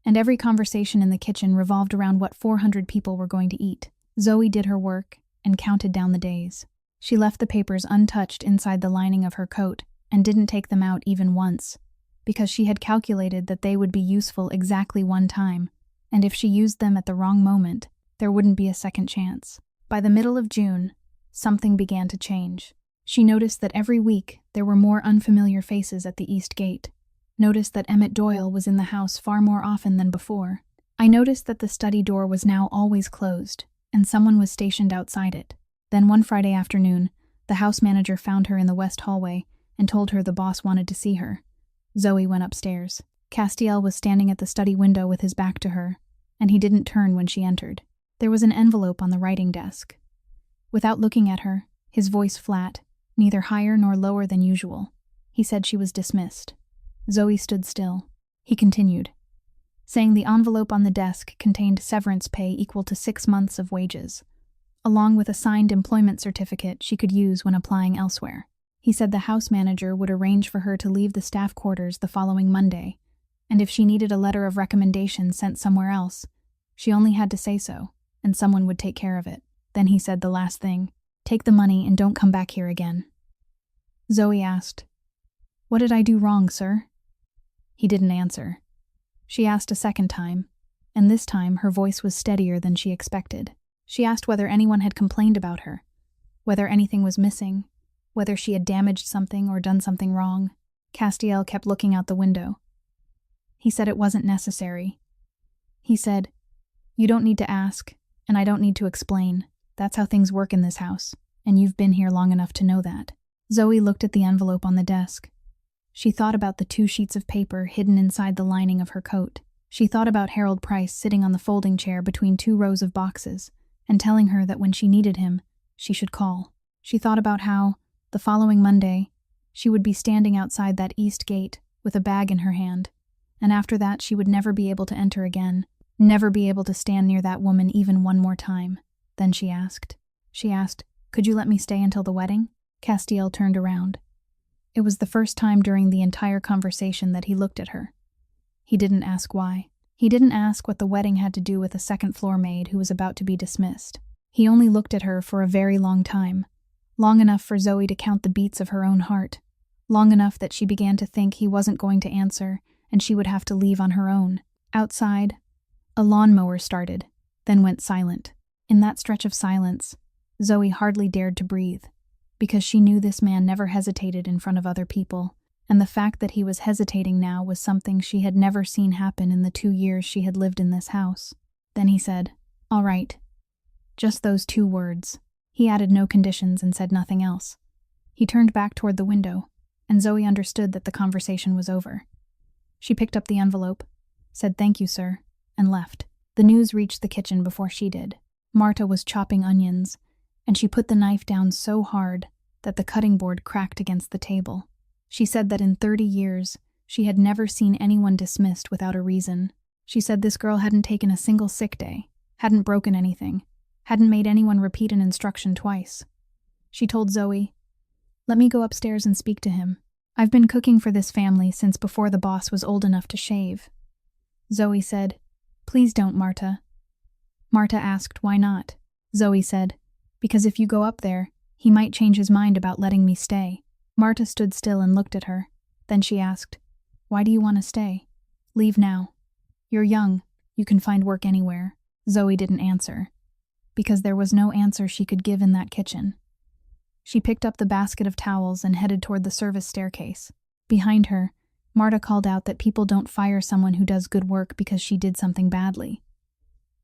And every conversation in the kitchen revolved around what 400 people were going to eat. Zoe did her work and counted down the days. She left the papers untouched inside the lining of her coat and didn't take them out even once, because she had calculated that they would be useful exactly 1 time, and if she used them at the wrong moment, there wouldn't be a second chance. By the middle of June, something began to change. She noticed that every week there were more unfamiliar faces at the east gate. Noticed that Emmett Doyle was in the house far more often than before. I noticed that the study door was now always closed, and someone was stationed outside it. Then one Friday afternoon, the house manager found her in the west hallway and told her the boss wanted to see her. Zoe went upstairs. Castiel was standing at the study window with his back to her, and he didn't turn when she entered. There was an envelope on the writing desk. Without looking at her, his voice flat, neither higher nor lower than usual, he said she was dismissed. Zoe stood still. He continued, saying the envelope on the desk contained severance pay equal to 6 months of wages, along with a signed employment certificate she could use when applying elsewhere. He said the house manager would arrange for her to leave the staff quarters the following Monday, and if she needed a letter of recommendation sent somewhere else, she only had to say so, and someone would take care of it. Then he said the last thing, "Take the money and don't come back here again." Zoe asked, "What did I do wrong, sir?" He didn't answer. She asked a second time, and this time her voice was steadier than she expected. She asked whether anyone had complained about her, whether anything was missing, whether she had damaged something or done something wrong. Castiel kept looking out the window. He said it wasn't necessary. He said, "You don't need to ask, and I don't need to explain. That's how things work in this house, and you've been here long enough to know that." Zoe looked at the envelope on the desk. She thought about the 2 sheets of paper hidden inside the lining of her coat. She thought about Harold Price sitting on the folding chair between 2 rows of boxes and telling her that when she needed him, she should call. She thought about how, the following Monday, she would be standing outside that east gate with a bag in her hand, and after that she would never be able to enter again, never be able to stand near that woman even 1 more time. Then she asked, "Could you let me stay until the wedding?" Castiel turned around. It was the first time during the entire conversation that he looked at her. He didn't ask why. He didn't ask what the wedding had to do with a second-floor maid who was about to be dismissed. He only looked at her for a very long time, long enough for Zoe to count the beats of her own heart, long enough that she began to think he wasn't going to answer and she would have to leave on her own. Outside, a lawnmower started, then went silent. In that stretch of silence, Zoe hardly dared to breathe, because she knew this man never hesitated in front of other people, and the fact that he was hesitating now was something she had never seen happen in the 2 years she had lived in this house. Then he said, "All right." Just those 2 words. He added no conditions and said nothing else. He turned back toward the window, and Zoe understood that the conversation was over. She picked up the envelope, said "Thank you, sir," and left. The news reached the kitchen before she did. Marta was chopping onions, and she put the knife down so hard that the cutting board cracked against the table. She said that in 30 years, she had never seen anyone dismissed without a reason. She said this girl hadn't taken a single sick day, hadn't broken anything, hadn't made anyone repeat an instruction twice. She told Zoe, "Let me go upstairs and speak to him. I've been cooking for this family since before the boss was old enough to shave." Zoe said, "Please don't, Marta." Marta asked why not. Zoe said, "Because if you go up there, he might change his mind about letting me stay." Marta stood still and looked at her. Then she asked, "Why do you want to stay? Leave now. You're young, you can find work anywhere." Zoe didn't answer, because there was no answer she could give in that kitchen. She picked up the basket of towels and headed toward the service staircase. Behind her, Marta called out that people don't fire someone who does good work because she did something badly.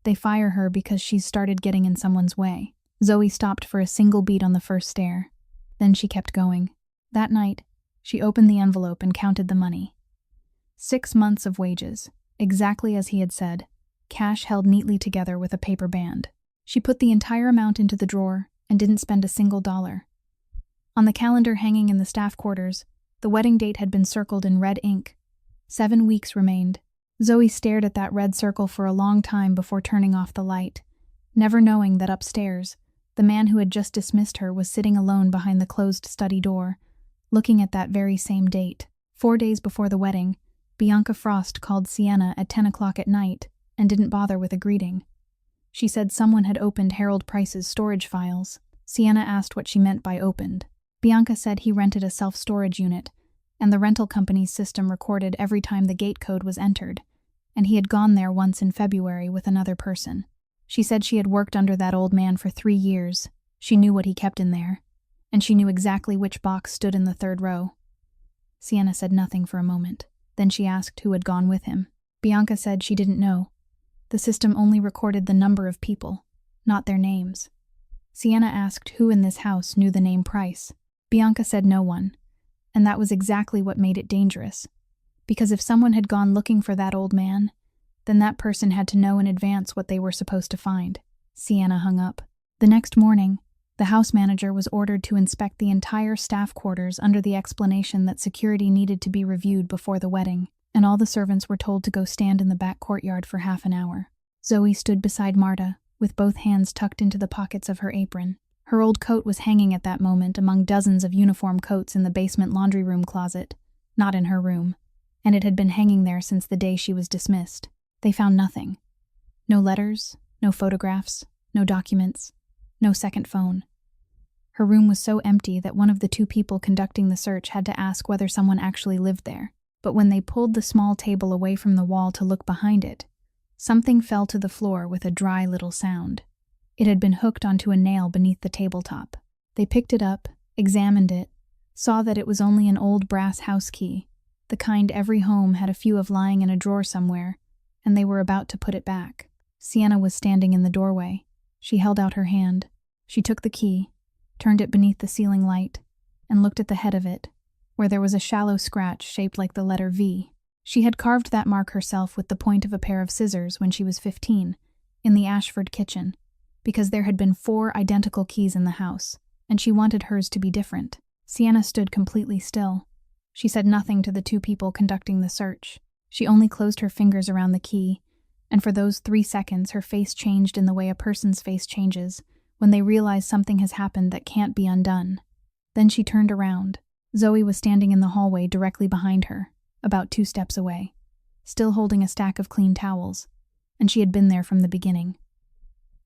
They fire her because she's started getting in someone's way. Zoe stopped for a single beat on the first stair. Then she kept going. That night, she opened the envelope and counted the money. 6 months of wages, exactly as he had said, cash held neatly together with a paper band. She put the entire amount into the drawer and didn't spend a single dollar. On the calendar hanging in the staff quarters, the wedding date had been circled in red ink. 7 weeks remained. Zoe stared at that red circle for a long time before turning off the light, never knowing that upstairs, the man who had just dismissed her was sitting alone behind the closed study door, looking at that very same date. 4 days before the wedding, Bianca Frost called Sienna at 10 o'clock at night and didn't bother with a greeting. She said someone had opened Harold Price's storage files. Sienna asked what she meant by opened. Bianca said he rented a self-storage unit, and the rental company's system recorded every time the gate code was entered, and he had gone there once in February with another person. She said she had worked under that old man for 3 years. She knew what he kept in there, and she knew exactly which box stood in the 3rd row. Sienna said nothing for a moment. Then she asked who had gone with him. Bianca said she didn't know. The system only recorded the number of people, not their names. Sienna asked who in this house knew the name Price. Bianca said no one, and that was exactly what made it dangerous. Because if someone had gone looking for that old man, then that person had to know in advance what they were supposed to find. Sienna hung up. The next morning, the house manager was ordered to inspect the entire staff quarters under the explanation that security needed to be reviewed before the wedding, and all the servants were told to go stand in the back courtyard for half an hour. Zoe stood beside Marta, with both hands tucked into the pockets of her apron. Her old coat was hanging at that moment among dozens of uniform coats in the basement laundry room closet, not in her room, and it had been hanging there since the day she was dismissed. They found nothing. No letters, no photographs, no documents, no second phone. Her room was so empty that one of the 2 people conducting the search had to ask whether someone actually lived there. But when they pulled the small table away from the wall to look behind it, something fell to the floor with a dry little sound. It had been hooked onto a nail beneath the tabletop. They picked it up, examined it, saw that it was only an old brass house key, the kind every home had a few of lying in a drawer somewhere, and they were about to put it back. Sienna was standing in the doorway. She held out her hand. She took the key, turned it beneath the ceiling light, and looked at the head of it, where there was a shallow scratch shaped like the letter V. She had carved that mark herself with the point of a pair of scissors when she was 15, in the Ashford kitchen, because there had been 4 identical keys in the house, and she wanted hers to be different. Sienna stood completely still. She said nothing to the 2 people conducting the search. She only closed her fingers around the key, and for those 3 seconds her face changed in the way a person's face changes when they realize something has happened that can't be undone. Then she turned around. Zoe was standing in the hallway directly behind her, about 2 steps away. still holding a stack of clean towels, and she had been there from the beginning.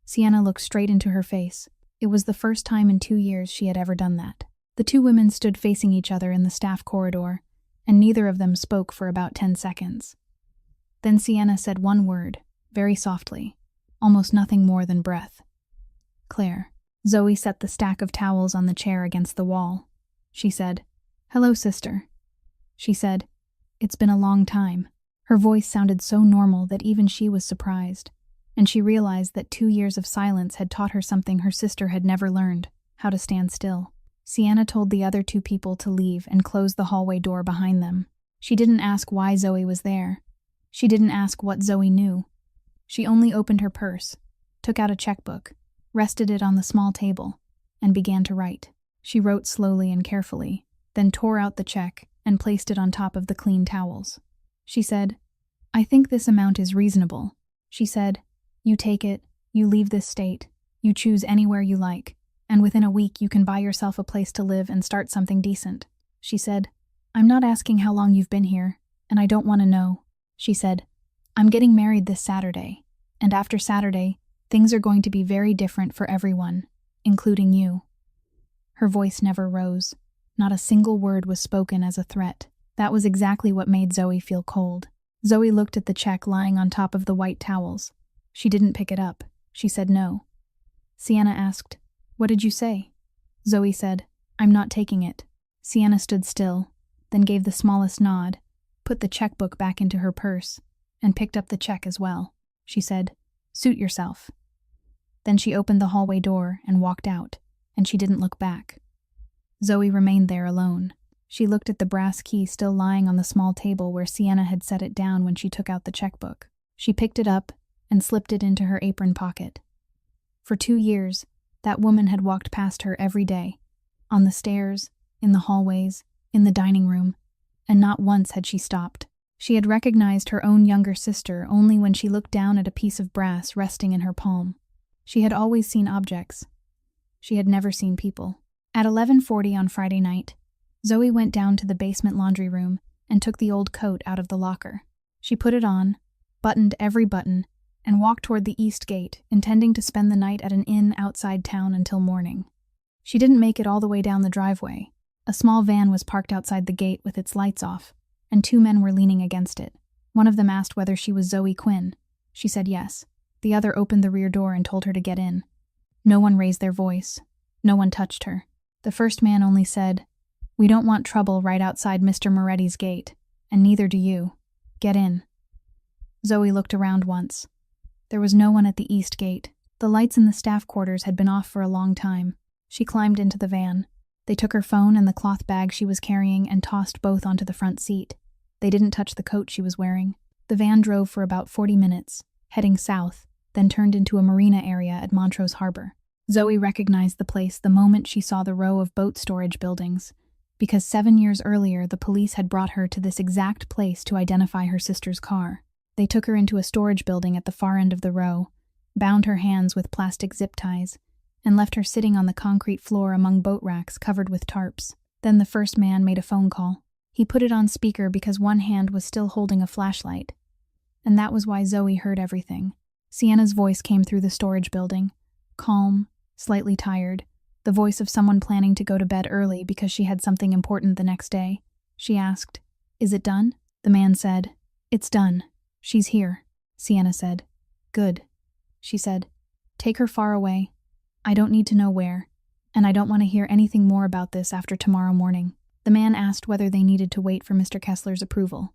Sienna looked straight into her face. It was the first time in 2 years she had ever done that. The two women stood facing each other in the staff corridor, and neither of them spoke for about 10 seconds. Then Sienna said one word, very softly, almost nothing more than breath. "Claire." Zoe set the stack of towels on the chair against the wall. She said, "Hello, sister." She said, "It's been a long time." Her voice sounded so normal that even she was surprised, and she realized that 2 years of silence had taught her something her sister had never learned: how to stand still. Sienna told the other two people to leave and close the hallway door behind them. She didn't ask why Zoe was there. She didn't ask what Zoe knew. She only opened her purse, took out a checkbook, rested it on the small table, and began to write. She wrote slowly and carefully, then tore out the check and placed it on top of the clean towels. She said, "I think this amount is reasonable." She said, "You take it, you leave this state, you choose anywhere you like, and within a week you can buy yourself a place to live and start something decent." She said, "I'm not asking how long you've been here, and I don't want to know." She said, "I'm getting married this Saturday, and after Saturday, things are going to be very different for everyone, including you." Her voice never rose. Not a single word was spoken as a threat. That was exactly what made Zoe feel cold. Zoe looked at the check lying on top of the white towels. She didn't pick it up. She said no. Sienna asked, "What did you say?" Zoe said, "I'm not taking it." Sienna stood still, then gave the smallest nod, put the checkbook back into her purse, and picked up the check as well. She said, "Suit yourself." Then she opened the hallway door and walked out, and she didn't look back. Zoe remained there alone. She looked at the brass key still lying on the small table where Sienna had set it down when she took out the checkbook. She picked it up and slipped it into her apron pocket. For 2 years, that woman had walked past her every day, on the stairs, in the hallways, in the dining room, and not once had she stopped. She had recognized her own younger sister only when she looked down at a piece of brass resting in her palm. She had always seen objects. She had never seen people. At 11:40 on Friday night, Zoe went down to the basement laundry room and took the old coat out of the locker. She put it on, buttoned every button, and walked toward the east gate, intending to spend the night at an inn outside town until morning. She didn't make it all the way down the driveway. A small van was parked outside the gate with its lights off, and 2 men were leaning against it. One of them asked whether she was Zoe Quinn. She said yes. The other opened the rear door and told her to get in. No one raised their voice. No one touched her. The first man only said, "We don't want trouble right outside Mr. Moretti's gate, and neither do you. Get in." Zoe looked around once. There was no one at the east gate. The lights in the staff quarters had been off for a long time. She climbed into the van. They took her phone and the cloth bag she was carrying and tossed both onto the front seat. They didn't touch the coat she was wearing. The van drove for about 40 minutes, heading south, then turned into a marina area at Montrose Harbor. Zoe recognized the place the moment she saw the row of boat storage buildings, because 7 years earlier the police had brought her to this exact place to identify her sister's car. They took her into a storage building at the far end of the row, bound her hands with plastic zip ties, and left her sitting on the concrete floor among boat racks covered with tarps. Then the first man made a phone call. He put it on speaker because one hand was still holding a flashlight, and that was why Zoe heard everything. Sienna's voice came through the storage building, calm, slightly tired, the voice of someone planning to go to bed early because she had something important the next day. She asked, "Is it done?" The man said, "It's done. She's here." Sienna said, "Good." She said, "Take her far away. I don't need to know where, and I don't want to hear anything more about this after tomorrow morning." The man asked whether they needed to wait for Mr. Kessler's approval.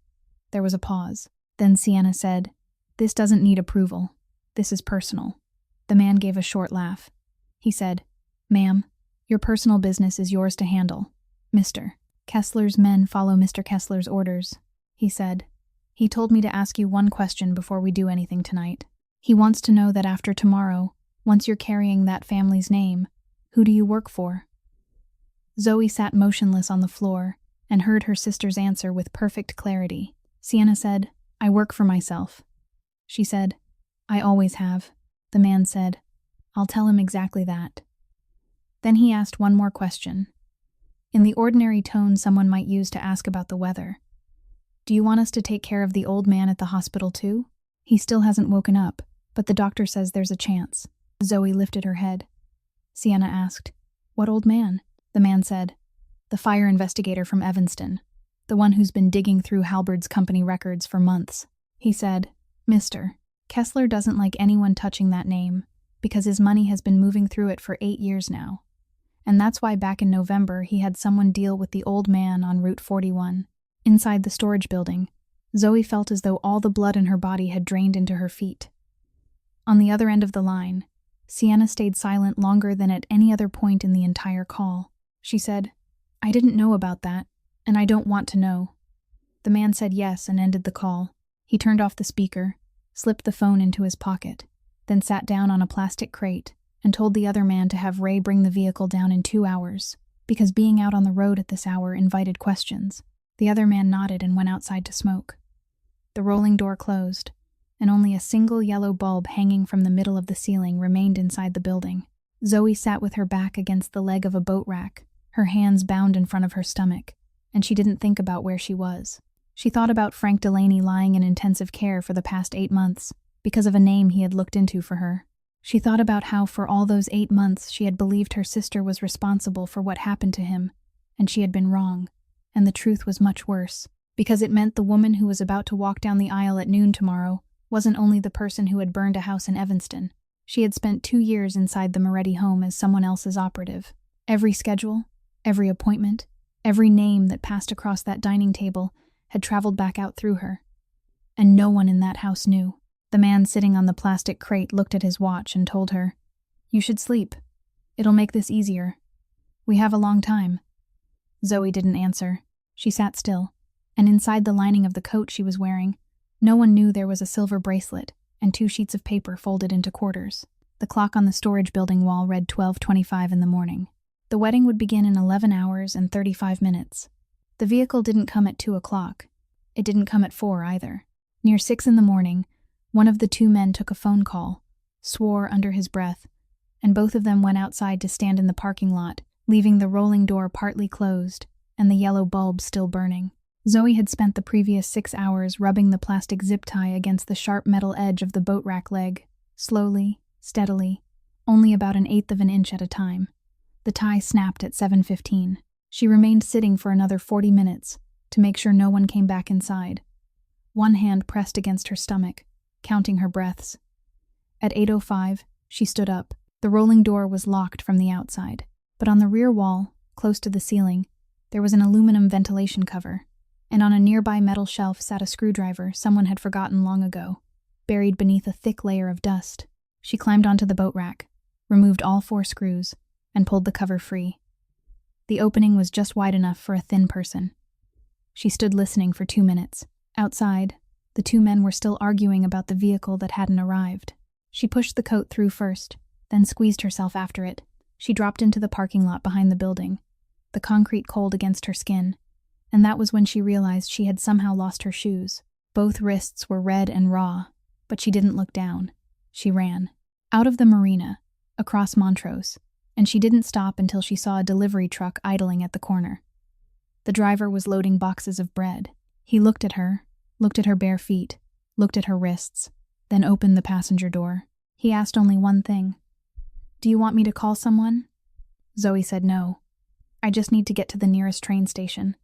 There was a pause. Then Sienna said, "This doesn't need approval. This is personal." The man gave a short laugh. He said, "Ma'am, your personal business is yours to handle. Mr. Kessler's men follow Mr. Kessler's orders," he said. "He told me to ask you one question before we do anything tonight. He wants to know that after tomorrow, once you're carrying that family's name, who do you work for?" Zoe sat motionless on the floor and heard her sister's answer with perfect clarity. Sienna said, "I work for myself." She said, "I always have." The man said, "I'll tell him exactly that." Then he asked one more question, in the ordinary tone someone might use to ask about the weather. Do you want us to take care of the old man at the hospital too? He still hasn't woken up, but the doctor says there's a chance. Zoe lifted her head. Sienna asked, What old man? The man said, The fire investigator from Evanston, the one who's been digging through Halberd's company records for months. He said, Mr. Kessler doesn't like anyone touching that name because his money has been moving through it for 8 years now. And that's why back in November he had someone deal with the old man on Route 41. Inside the storage building, Zoe felt as though all the blood in her body had drained into her feet. On the other end of the line, Sienna stayed silent longer than at any other point in the entire call. She said, I didn't know about that, and I don't want to know. The man said yes and ended the call. He turned off the speaker, slipped the phone into his pocket, then sat down on a plastic crate and told the other man to have Ray bring the vehicle down in 2 hours, because being out on the road at this hour invited questions. The other man nodded and went outside to smoke. The rolling door closed, and only a single yellow bulb hanging from the middle of the ceiling remained inside the building. Zoe sat with her back against the leg of a boat rack, her hands bound in front of her stomach, and she didn't think about where she was. She thought about Frank Delaney lying in intensive care for the past 8 months, because of a name he had looked into for her. She thought about how for all those 8 months she had believed her sister was responsible for what happened to him, and she had been wrong. And the truth was much worse, because it meant the woman who was about to walk down the aisle at noon tomorrow wasn't only the person who had burned a house in Evanston. She had spent 2 years inside the Moretti home as someone else's operative. Every schedule, every appointment, every name that passed across that dining table had traveled back out through her. And no one in that house knew. The man sitting on the plastic crate looked at his watch and told her, You should sleep. It'll make this easier. We have a long time. Zoe didn't answer. She sat still, and inside the lining of the coat she was wearing, no one knew there was a silver bracelet and 2 sheets of paper folded into quarters. The clock on the storage building wall read 12:25 in the morning. The wedding would begin in 11 hours and 35 minutes. The vehicle didn't come at 2 o'clock. It didn't come at 4 either. Near 6 in the morning, one of the 2 men took a phone call, swore under his breath, and both of them went outside to stand in the parking lot, leaving the rolling door partly closed and the yellow bulb still burning. Zoe had spent the previous 6 hours rubbing the plastic zip tie against the sharp metal edge of the boat rack leg, slowly, steadily, only about 1/8 of an inch at a time. The tie snapped at 7:15. She remained sitting for another 40 minutes to make sure no one came back inside. One hand pressed against her stomach, counting her breaths. At 8:05, she stood up. The rolling door was locked from the outside, but on the rear wall, close to the ceiling, there was an aluminum ventilation cover, and on a nearby metal shelf sat a screwdriver someone had forgotten long ago, buried beneath a thick layer of dust. She climbed onto the boat rack, removed all 4 screws, and pulled the cover free. The opening was just wide enough for a thin person. She stood listening for 2 minutes. Outside, the 2 men were still arguing about the vehicle that hadn't arrived. She pushed the coat through first, then squeezed herself after it. She dropped into the parking lot behind the building, the concrete cold against her skin, and that was when she realized she had somehow lost her shoes. Both wrists were red and raw, but she didn't look down. She ran. Out of the marina, across Montrose, and she didn't stop until she saw a delivery truck idling at the corner. The driver was loading boxes of bread. He looked at her bare feet, looked at her wrists, then opened the passenger door. He asked only one thing. Do you want me to call someone? Zoe said no. I just need to get to the nearest train station.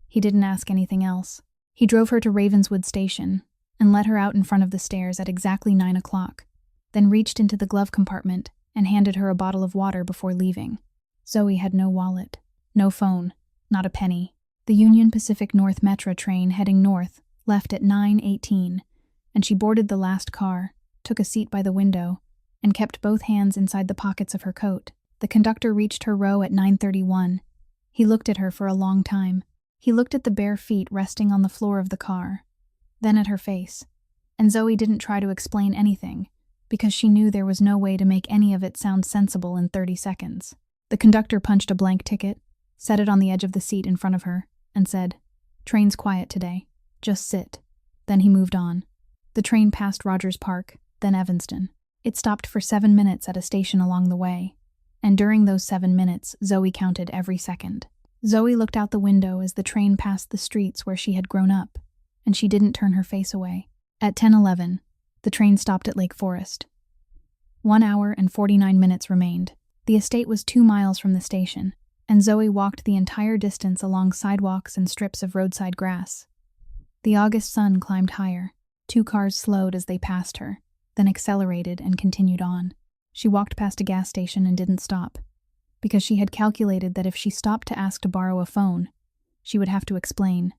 He didn't ask anything else. He drove her to Ravenswood Station and let her out in front of the stairs at exactly 9 o'clock, then reached into the glove compartment and handed her a bottle of water before leaving. Zoe had no wallet, no phone, not a penny. The Union Pacific North Metro train heading north left at 9:18, and she boarded the last car, took a seat by the window, and kept both hands inside the pockets of her coat. The conductor reached her row at 9:31. He looked at her for a long time. He looked at the bare feet resting on the floor of the car, then at her face, and Zoe didn't try to explain anything, because she knew there was no way to make any of it sound sensible in 30 seconds. The conductor punched a blank ticket, set it on the edge of the seat in front of her, and said, "Train's quiet today. Just sit." Then he moved on. The train passed Rogers Park, then Evanston. It stopped for 7 minutes at a station along the way, and during those 7 minutes, Zoe counted every second. Zoe looked out the window as the train passed the streets where she had grown up, and she didn't turn her face away. At 10:11, the train stopped at Lake Forest. 1 hour and 49 minutes remained. The estate was 2 miles from the station, and Zoe walked the entire distance along sidewalks and strips of roadside grass. The August sun climbed higher. 2 cars slowed as they passed her, then accelerated and continued on. She walked past a gas station and didn't stop, because she had calculated that if she stopped to ask to borrow a phone, she would have to explain.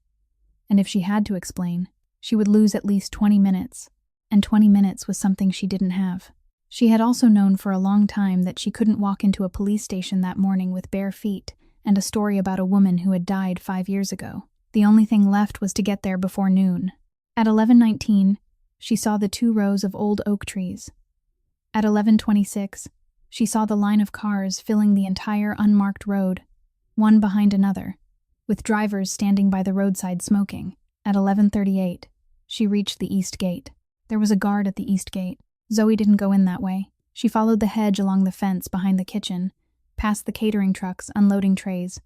And if she had to explain, she would lose at least 20 minutes, and 20 minutes was something she didn't have. She had also known for a long time that she couldn't walk into a police station that morning with bare feet and a story about a woman who had died 5 years ago. The only thing left was to get there before noon. At 11:19, she saw the 2 rows of old oak trees. At 11:26, she saw the line of cars filling the entire unmarked road, one behind another, with drivers standing by the roadside smoking. At 11:38, she reached the east gate. There was a guard at the east gate. Zoe didn't go in that way. She followed the hedge along the fence behind the kitchen, past the catering trucks unloading trays,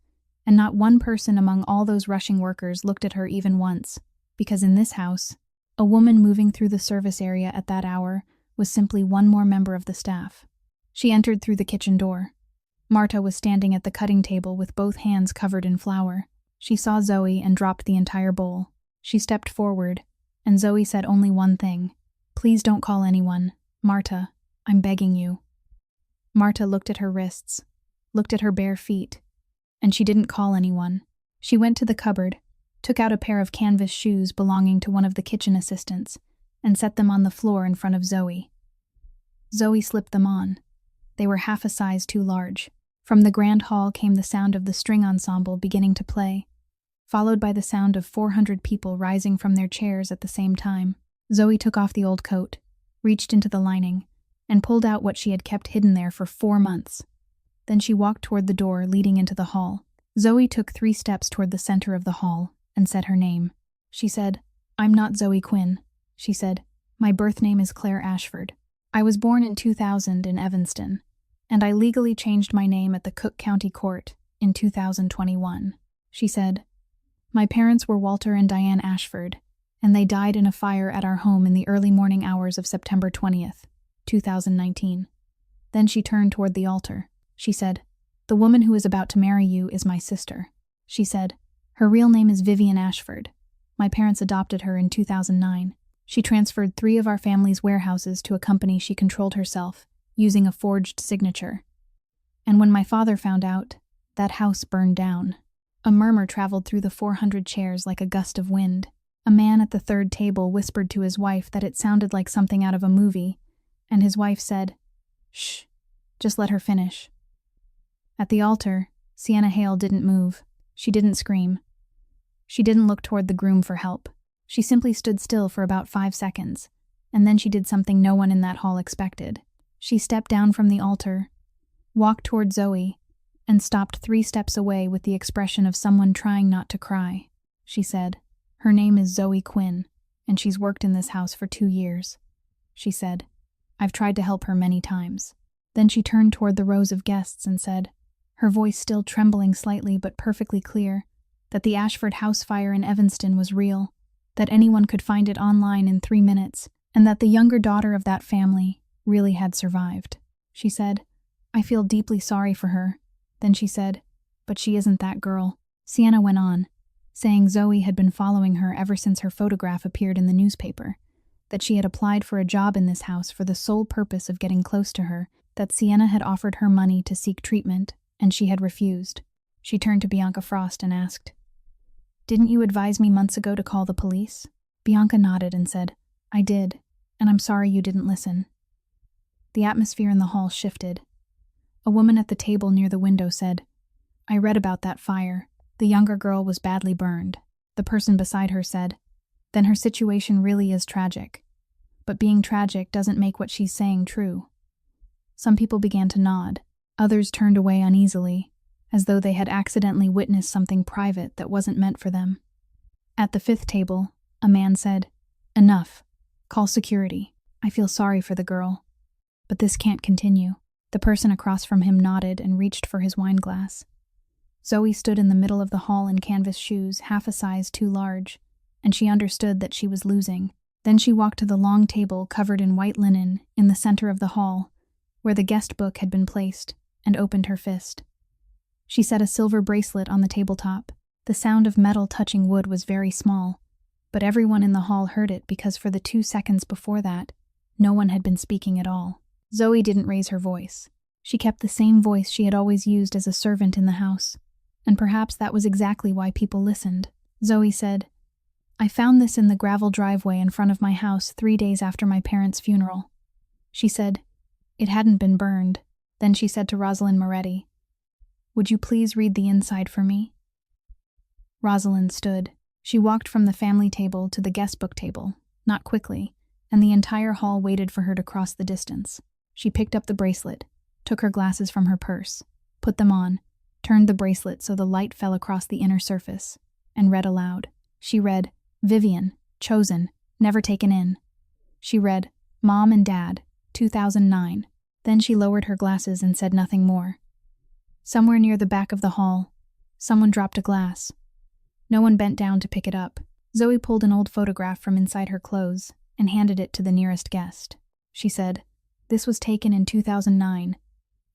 and not one person among all those rushing workers looked at her even once, because in this house, a woman moving through the service area at that hour was simply one more member of the staff. She entered through the kitchen door. Marta was standing at the cutting table with both hands covered in flour. She saw Zoe and dropped the entire bowl. She stepped forward, and Zoe said only one thing. "Please don't call anyone. Marta, I'm begging you." Marta looked at her wrists, looked at her bare feet, and she didn't call anyone. She went to the cupboard, took out a pair of canvas shoes belonging to one of the kitchen assistants, and set them on the floor in front of Zoe. Zoe slipped them on. They were half a size too large. From the grand hall came the sound of the string ensemble beginning to play, followed by the sound of 400 people rising from their chairs at the same time. Zoe took off the old coat, reached into the lining, and pulled out what she had kept hidden there for 4 months. Then she walked toward the door leading into the hall. Zoe took 3 steps toward the center of the hall and said her name. She said, "I'm not Zoe Quinn." She said, "My birth name is Claire Ashford. I was born in 2000 in Evanston, and I legally changed my name at the Cook County Court in 2021. She said, "My parents were Walter and Diane Ashford, and they died in a fire at our home in the early morning hours of September 20th, 2019. Then she turned toward the altar. She said, "The woman who is about to marry you is my sister." She said, "Her real name is Vivian Ashford. My parents adopted her in 2009. She transferred 3 of our family's warehouses to a company she controlled herself, using a forged signature. And when my father found out, that house burned down." A murmur traveled through the 400 chairs like a gust of wind. A man at the third table whispered to his wife that it sounded like something out of a movie, and his wife said, "Shh, just let her finish." At the altar, Sienna Hale didn't move. She didn't scream. She didn't look toward the groom for help. She simply stood still for about 5 seconds, and then she did something no one in that hall expected. She stepped down from the altar, walked toward Zoe, and stopped 3 steps away with the expression of someone trying not to cry. She said, "Her name is Zoe Quinn, and she's worked in this house for 2 years. She said, "I've tried to help her many times." Then she turned toward the rows of guests and said, her voice still trembling slightly but perfectly clear, that the Ashford house fire in Evanston was real, that anyone could find it online in 3 minutes, and that the younger daughter of that family really had survived. She said, "I feel deeply sorry for her." Then she said, "But she isn't that girl." Sienna went on, saying Zoe had been following her ever since her photograph appeared in the newspaper, that she had applied for a job in this house for the sole purpose of getting close to her, that Sienna had offered her money to seek treatment, and she had refused. She turned to Bianca Frost and asked, "Didn't you advise me months ago to call the police?" Bianca nodded and said, "I did, and I'm sorry you didn't listen." The atmosphere in the hall shifted. A woman at the table near the window said, "I read about that fire. The younger girl was badly burned." The person beside her said, "Then her situation really is tragic. But being tragic doesn't make what she's saying true." Some people began to nod. Others turned away uneasily, as though they had accidentally witnessed something private that wasn't meant for them. At the 5th table, a man said, "Enough. Call security. I feel sorry for the girl. But this can't continue." The person across from him nodded and reached for his wine glass. Zoe stood in the middle of the hall in canvas shoes, half a size too large, and she understood that she was losing. Then she walked to the long table covered in white linen in the center of the hall, where the guest book had been placed, and opened her fist. She set a silver bracelet on the tabletop. The sound of metal touching wood was very small, but everyone in the hall heard it because for the 2 seconds before that, no one had been speaking at all. Zoe didn't raise her voice. She kept the same voice she had always used as a servant in the house, and perhaps that was exactly why people listened. Zoe said, "I found this in the gravel driveway in front of my house 3 days after my parents' funeral." She said, "It hadn't been burned." Then she said to Rosalind Moretti, "Would you please read the inside for me?" Rosalind stood. She walked from the family table to the guest book table, not quickly, and the entire hall waited for her to cross the distance. She picked up the bracelet, took her glasses from her purse, put them on, turned the bracelet so the light fell across the inner surface, and read aloud. She read, "Vivian, chosen, never taken in." She read, "Mom and Dad, 2009. Then she lowered her glasses and said nothing more. Somewhere near the back of the hall, someone dropped a glass. No one bent down to pick it up. Zoe pulled an old photograph from inside her clothes and handed it to the nearest guest. She said, "This was taken in 2009,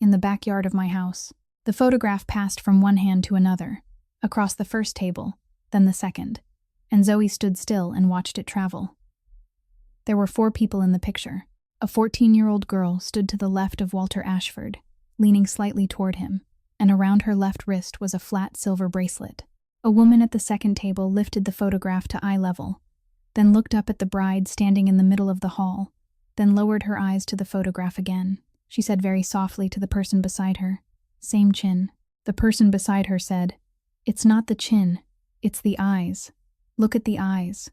in the backyard of my house." The photograph passed from one hand to another, across the first table, then the second, and Zoe stood still and watched it travel. There were 4 people in the picture. A 14-year-old girl stood to the left of Walter Ashford, leaning slightly toward him, and around her left wrist was a flat silver bracelet. A woman at the second table lifted the photograph to eye level, then looked up at the bride standing in the middle of the hall, then lowered her eyes to the photograph again. She said very softly to the person beside her, "Same chin." The person beside her said, "It's not the chin, it's the eyes. Look at the eyes."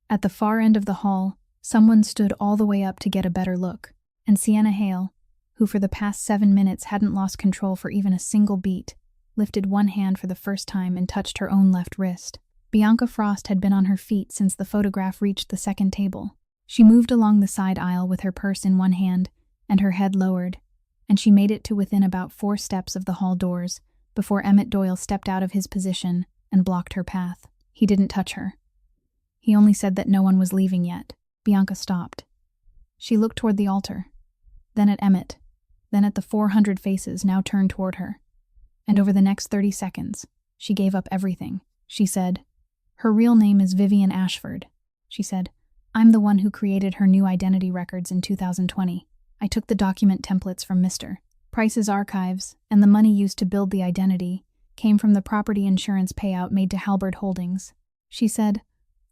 At the far end of the hall, someone stood all the way up to get a better look, and Sienna Hale, who for the past 7 minutes hadn't lost control for even a single beat, lifted one hand for the first time and touched her own left wrist. Bianca Frost had been on her feet since the photograph reached the second table. She moved along the side aisle with her purse in one hand and her head lowered, and she made it to within about 4 steps of the hall doors before Emmett Doyle stepped out of his position and blocked her path. He didn't touch her. He only said that no one was leaving yet. Bianca stopped. She looked toward the altar, then at Emmett, then at the 400 faces now turned toward her. And over the next 30 seconds, she gave up everything. She said, "Her real name is Vivian Ashford." She said, "I'm the one who created her new identity records in 2020. I took the document templates from Mr. Price's archives, and the money used to build the identity came from the property insurance payout made to Halberd Holdings." She said,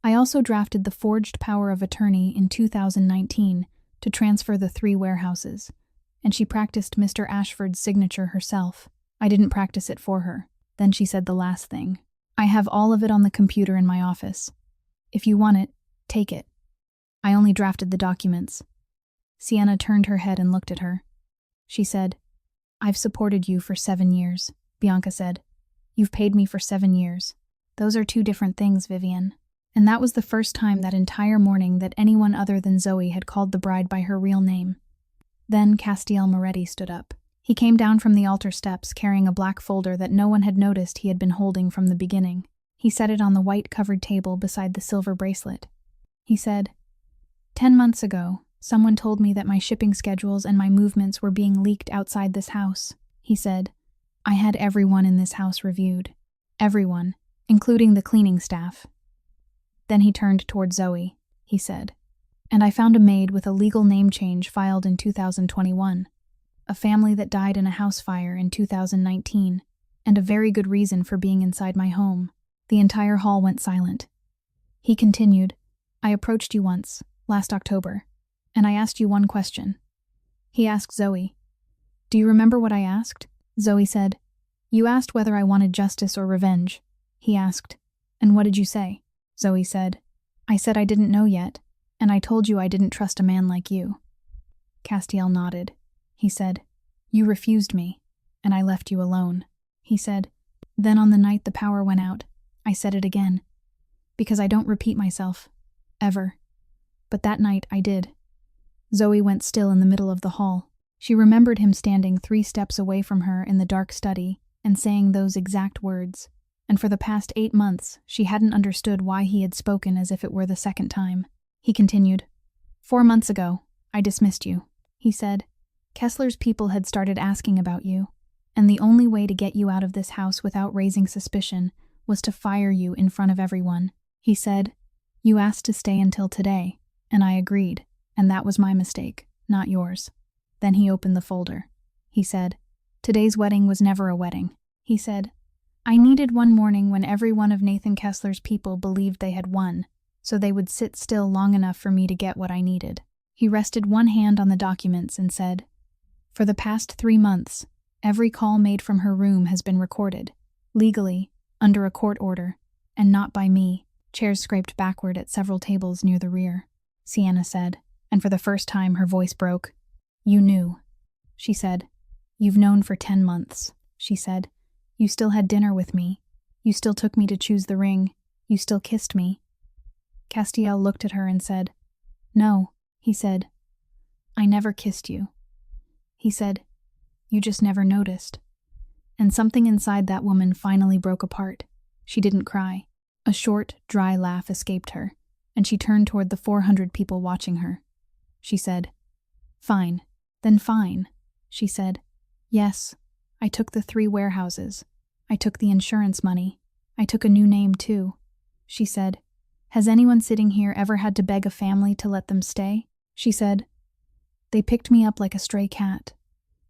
"I also drafted the forged power of attorney in 2019 to transfer the 3 warehouses, and she practiced Mr. Ashford's signature herself. I didn't practice it for her." Then she said the last thing. "I have all of it on the computer in my office. If you want it, take it. I only drafted the documents." Sienna turned her head and looked at her. She said, "I've supported you for 7 years." Bianca said, "You've paid me for 7 years. Those are 2 different things, Vivian." And that was the first time that entire morning that anyone other than Zoe had called the bride by her real name. Then Castiel Moretti stood up. He came down from the altar steps carrying a black folder that no one had noticed he had been holding from the beginning. He set it on the white-covered table beside the silver bracelet. He said, 10 months ago, someone told me that my shipping schedules and my movements were being leaked outside this house." He said, "I had everyone in this house reviewed. Everyone, including the cleaning staff." Then he turned toward Zoe. He said, "And I found a maid with a legal name change filed in 2021. A family that died in a house fire in 2019, and a very good reason for being inside my home." The entire hall went silent. He continued, "I approached you once, last October, and I asked you one question." He asked Zoe, "Do you remember what I asked?" Zoe said, "You asked whether I wanted justice or revenge." He asked, "And what did you say?" Zoe said, "I said I didn't know yet, and I told you I didn't trust a man like you." Castiel nodded. He said, "You refused me, and I left you alone." He said, "Then on the night the power went out, I said it again, because I don't repeat myself, ever. But that night I did." Zoe went still in the middle of the hall. She remembered him standing 3 steps away from her in the dark study and saying those exact words, and for the past 8 months she hadn't understood why he had spoken as if it were the second time. He continued, 4 months ago, I dismissed you. He said, Kessler's people had started asking about you, and the only way to get you out of this house without raising suspicion was to fire you in front of everyone. He said, you asked to stay until today, and I agreed, and that was my mistake, not yours. Then he opened the folder. He said, today's wedding was never a wedding. He said, I needed one morning when every one of Nathan Kessler's people believed they had won, so they would sit still long enough for me to get what I needed. He rested one hand on the documents and said, for the past 3 months, every call made from her room has been recorded, legally, under a court order, and not by me. Chairs scraped backward at several tables near the rear. Sienna said, and for the first time her voice broke. You knew. She said, you've known for 10 months. She said, you still had dinner with me. You still took me to choose the ring. You still kissed me. Castiel looked at her and said, no, he said, I never kissed you. He said, you just never noticed. And something inside that woman finally broke apart. She didn't cry. A short, dry laugh escaped her, and she turned toward the 400 people watching her. She said, fine, then fine. She said, yes, I took the 3 warehouses. I took the insurance money. I took a new name too. She said, has anyone sitting here ever had to beg a family to let them stay? She said, they picked me up like a stray cat,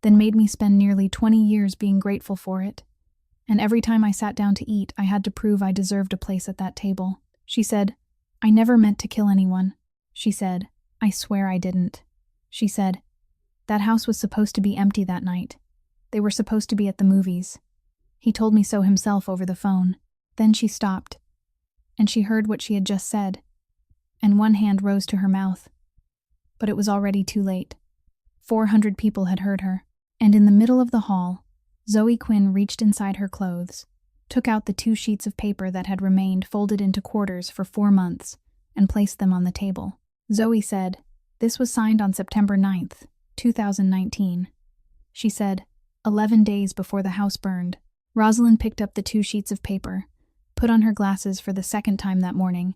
then made me spend nearly 20 years being grateful for it. And every time I sat down to eat, I had to prove I deserved a place at that table. She said, I never meant to kill anyone. She said, I swear I didn't. She said, that house was supposed to be empty that night. They were supposed to be at the movies. He told me so himself over the phone. Then she stopped, and she heard what she had just said, and one hand rose to her mouth. But it was already too late. 400 people had heard her, and in the middle of the hall, Zoe Quinn reached inside her clothes, took out the 2 sheets of paper that had remained folded into quarters for 4 months, and placed them on the table. Zoe said, this was signed on September 9th, 2019. She said, 11 days before the house burned. Rosalind picked up the 2 sheets of paper, put on her glasses for the second time that morning,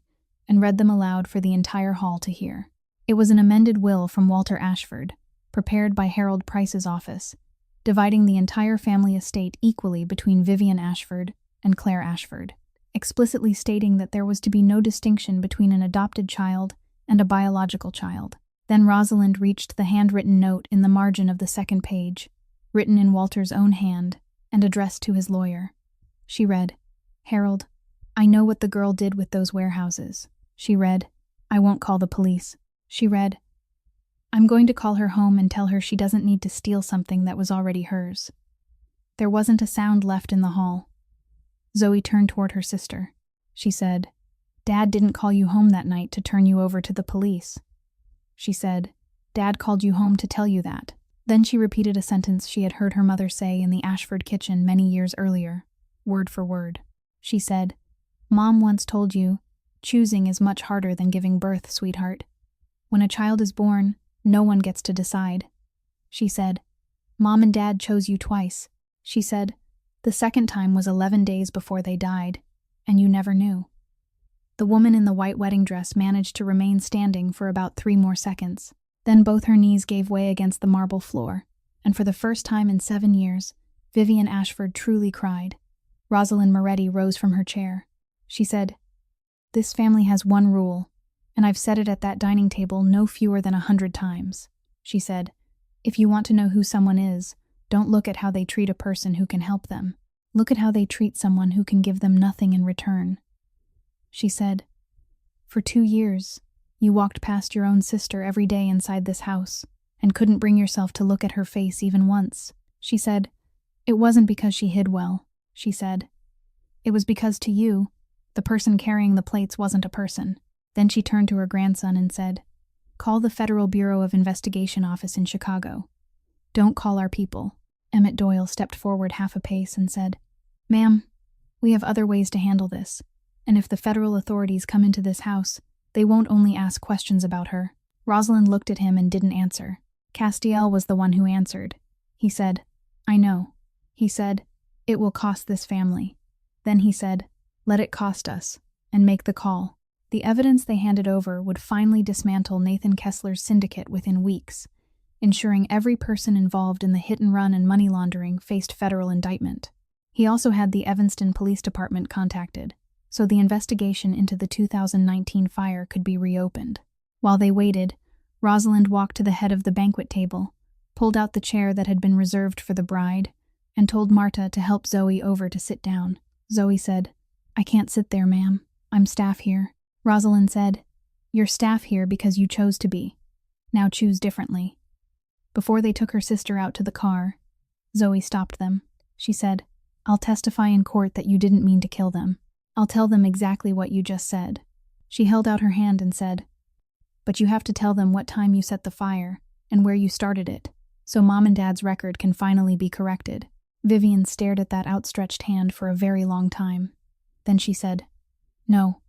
and read them aloud for the entire hall to hear. It was an amended will from Walter Ashford, prepared by Harold Price's office, dividing the entire family estate equally between Vivian Ashford and Claire Ashford, explicitly stating that there was to be no distinction between an adopted child and a biological child. Then Rosalind reached the handwritten note in the margin of the second page, written in Walter's own hand and addressed to his lawyer. She read, Harold, I know what the girl did with those warehouses. She read, I won't call the police. She read, I'm going to call her home and tell her she doesn't need to steal something that was already hers. There wasn't a sound left in the hall. Zoe turned toward her sister. She said, Dad didn't call you home that night to turn you over to the police. She said, Dad called you home to tell you that. Then she repeated a sentence she had heard her mother say in the Ashford kitchen many years earlier, word for word. She said, Mom once told you, choosing is much harder than giving birth, sweetheart. When a child is born, no one gets to decide. She said, Mom and Dad chose you twice. She said, the second time was 11 days before they died, and you never knew. The woman in the white wedding dress managed to remain standing for about 3 more seconds. Then both her knees gave way against the marble floor, and for the first time in 7 years, Vivian Ashford truly cried. Rosalind Moretti rose from her chair. She said, This family has one rule, and I've said it at that dining table no fewer than 100 times. She said, if you want to know who someone is, don't look at how they treat a person who can help them. Look at how they treat someone who can give them nothing in return. She said, for 2 years, you walked past your own sister every day inside this house, and couldn't bring yourself to look at her face even once. She said, it wasn't because she hid well. She said, it was because to you, the person carrying the plates wasn't a person. Then she turned to her grandson and said, call the Federal Bureau of Investigation office in Chicago. Don't call our people. Emmett Doyle stepped forward half a pace and said, Ma'am, we have other ways to handle this, and if the federal authorities come into this house, they won't only ask questions about her. Rosalind looked at him and didn't answer. Castiel was the one who answered. He said, I know. He said, it will cost this family. Then he said, "Let it cost us, and make the call." The evidence they handed over would finally dismantle Nathan Kessler's syndicate within weeks, ensuring every person involved in the hit-and-run and money laundering faced federal indictment. He also had the Evanston Police Department contacted, so the investigation into the 2019 fire could be reopened. While they waited, Rosalind walked to the head of the banquet table, pulled out the chair that had been reserved for the bride, and told Marta to help Zoe over to sit down. Zoe said, "I can't sit there, ma'am. I'm staff here." Rosalind said, "You're staff here because you chose to be. Now choose differently." Before they took her sister out to the car, Zoe stopped them. She said, "I'll testify in court that you didn't mean to kill them. I'll tell them exactly what you just said." She held out her hand and said, "But you have to tell them what time you set the fire and where you started it, so Mom and Dad's record can finally be corrected." Vivian stared at that outstretched hand for a very long time. Then she said, "No,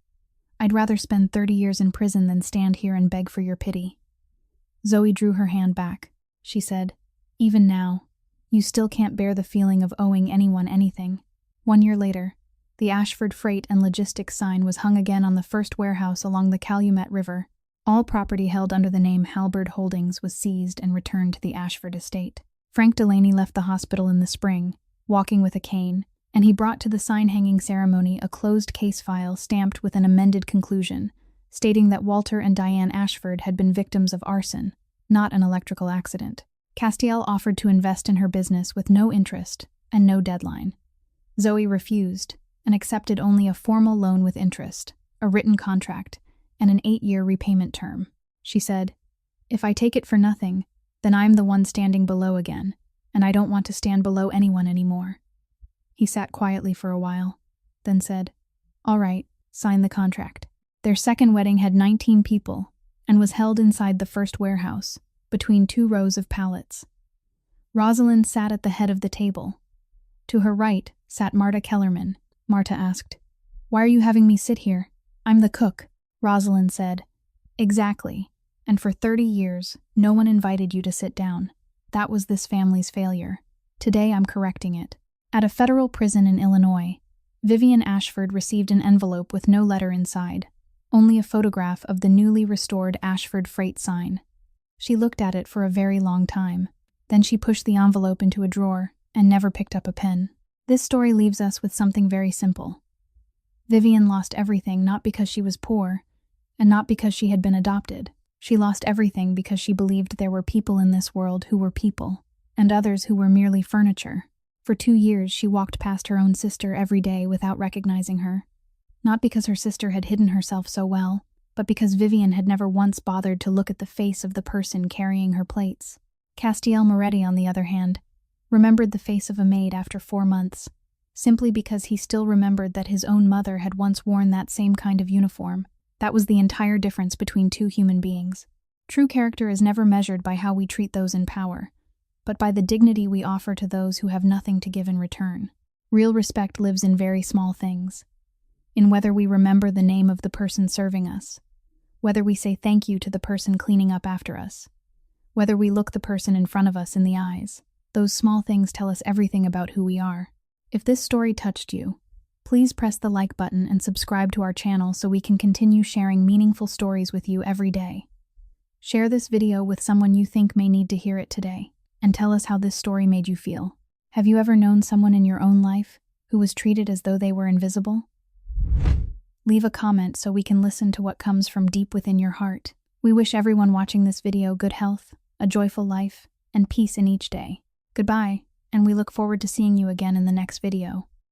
I'd rather spend 30 years in prison than stand here and beg for your pity." Zoe drew her hand back. She said, "Even now, you still can't bear the feeling of owing anyone anything." 1 year later, the Ashford Freight and Logistics sign was hung again on the first warehouse along the Calumet River. All property held under the name Halberd Holdings was seized and returned to the Ashford estate. Frank Delaney left the hospital in the spring, walking with a cane, and he brought to the sign-hanging ceremony a closed case file stamped with an amended conclusion, stating that Walter and Diane Ashford had been victims of arson, not an electrical accident. Castiel offered to invest in her business with no interest and no deadline. Zoe refused and accepted only a formal loan with interest, a written contract, and an 8-year repayment term. She said, "If I take it for nothing, then I'm the one standing below again, and I don't want to stand below anyone anymore." He sat quietly for a while, then said, "All right, sign the contract." Their second wedding had 19 people and was held inside the first warehouse, between 2 rows of pallets. Rosalind sat at the head of the table. To her right sat Marta Kellerman. Marta asked, "Why are you having me sit here? I'm the cook." Rosalind said, "Exactly, and for 30 years, no one invited you to sit down. That was this family's failure. Today I'm correcting it." At a federal prison in Illinois, Vivian Ashford received an envelope with no letter inside, only a photograph of the newly restored Ashford Freight sign. She looked at it for a very long time. Then she pushed the envelope into a drawer and never picked up a pen. This story leaves us with something very simple. Vivian lost everything not because she was poor, and not because she had been adopted. She lost everything because she believed there were people in this world who were people, and others who were merely furniture. For 2 years, she walked past her own sister every day without recognizing her. Not because her sister had hidden herself so well, but because Vivian had never once bothered to look at the face of the person carrying her plates. Castiel Moretti, on the other hand, remembered the face of a maid after 4 months, simply because he still remembered that his own mother had once worn that same kind of uniform. That was the entire difference between 2 human beings. True character is never measured by how we treat those in power, but by the dignity we offer to those who have nothing to give in return. Real respect lives in very small things. In whether we remember the name of the person serving us, whether we say thank you to the person cleaning up after us, whether we look the person in front of us in the eyes. Those small things tell us everything about who we are. If this story touched you, please press the like button and subscribe to our channel so we can continue sharing meaningful stories with you every day. Share this video with someone you think may need to hear it today, and tell us how this story made you feel. Have you ever known someone in your own life who was treated as though they were invisible? Leave a comment so we can listen to what comes from deep within your heart. We wish everyone watching this video good health, a joyful life, and peace in each day. Goodbye, and we look forward to seeing you again in the next video.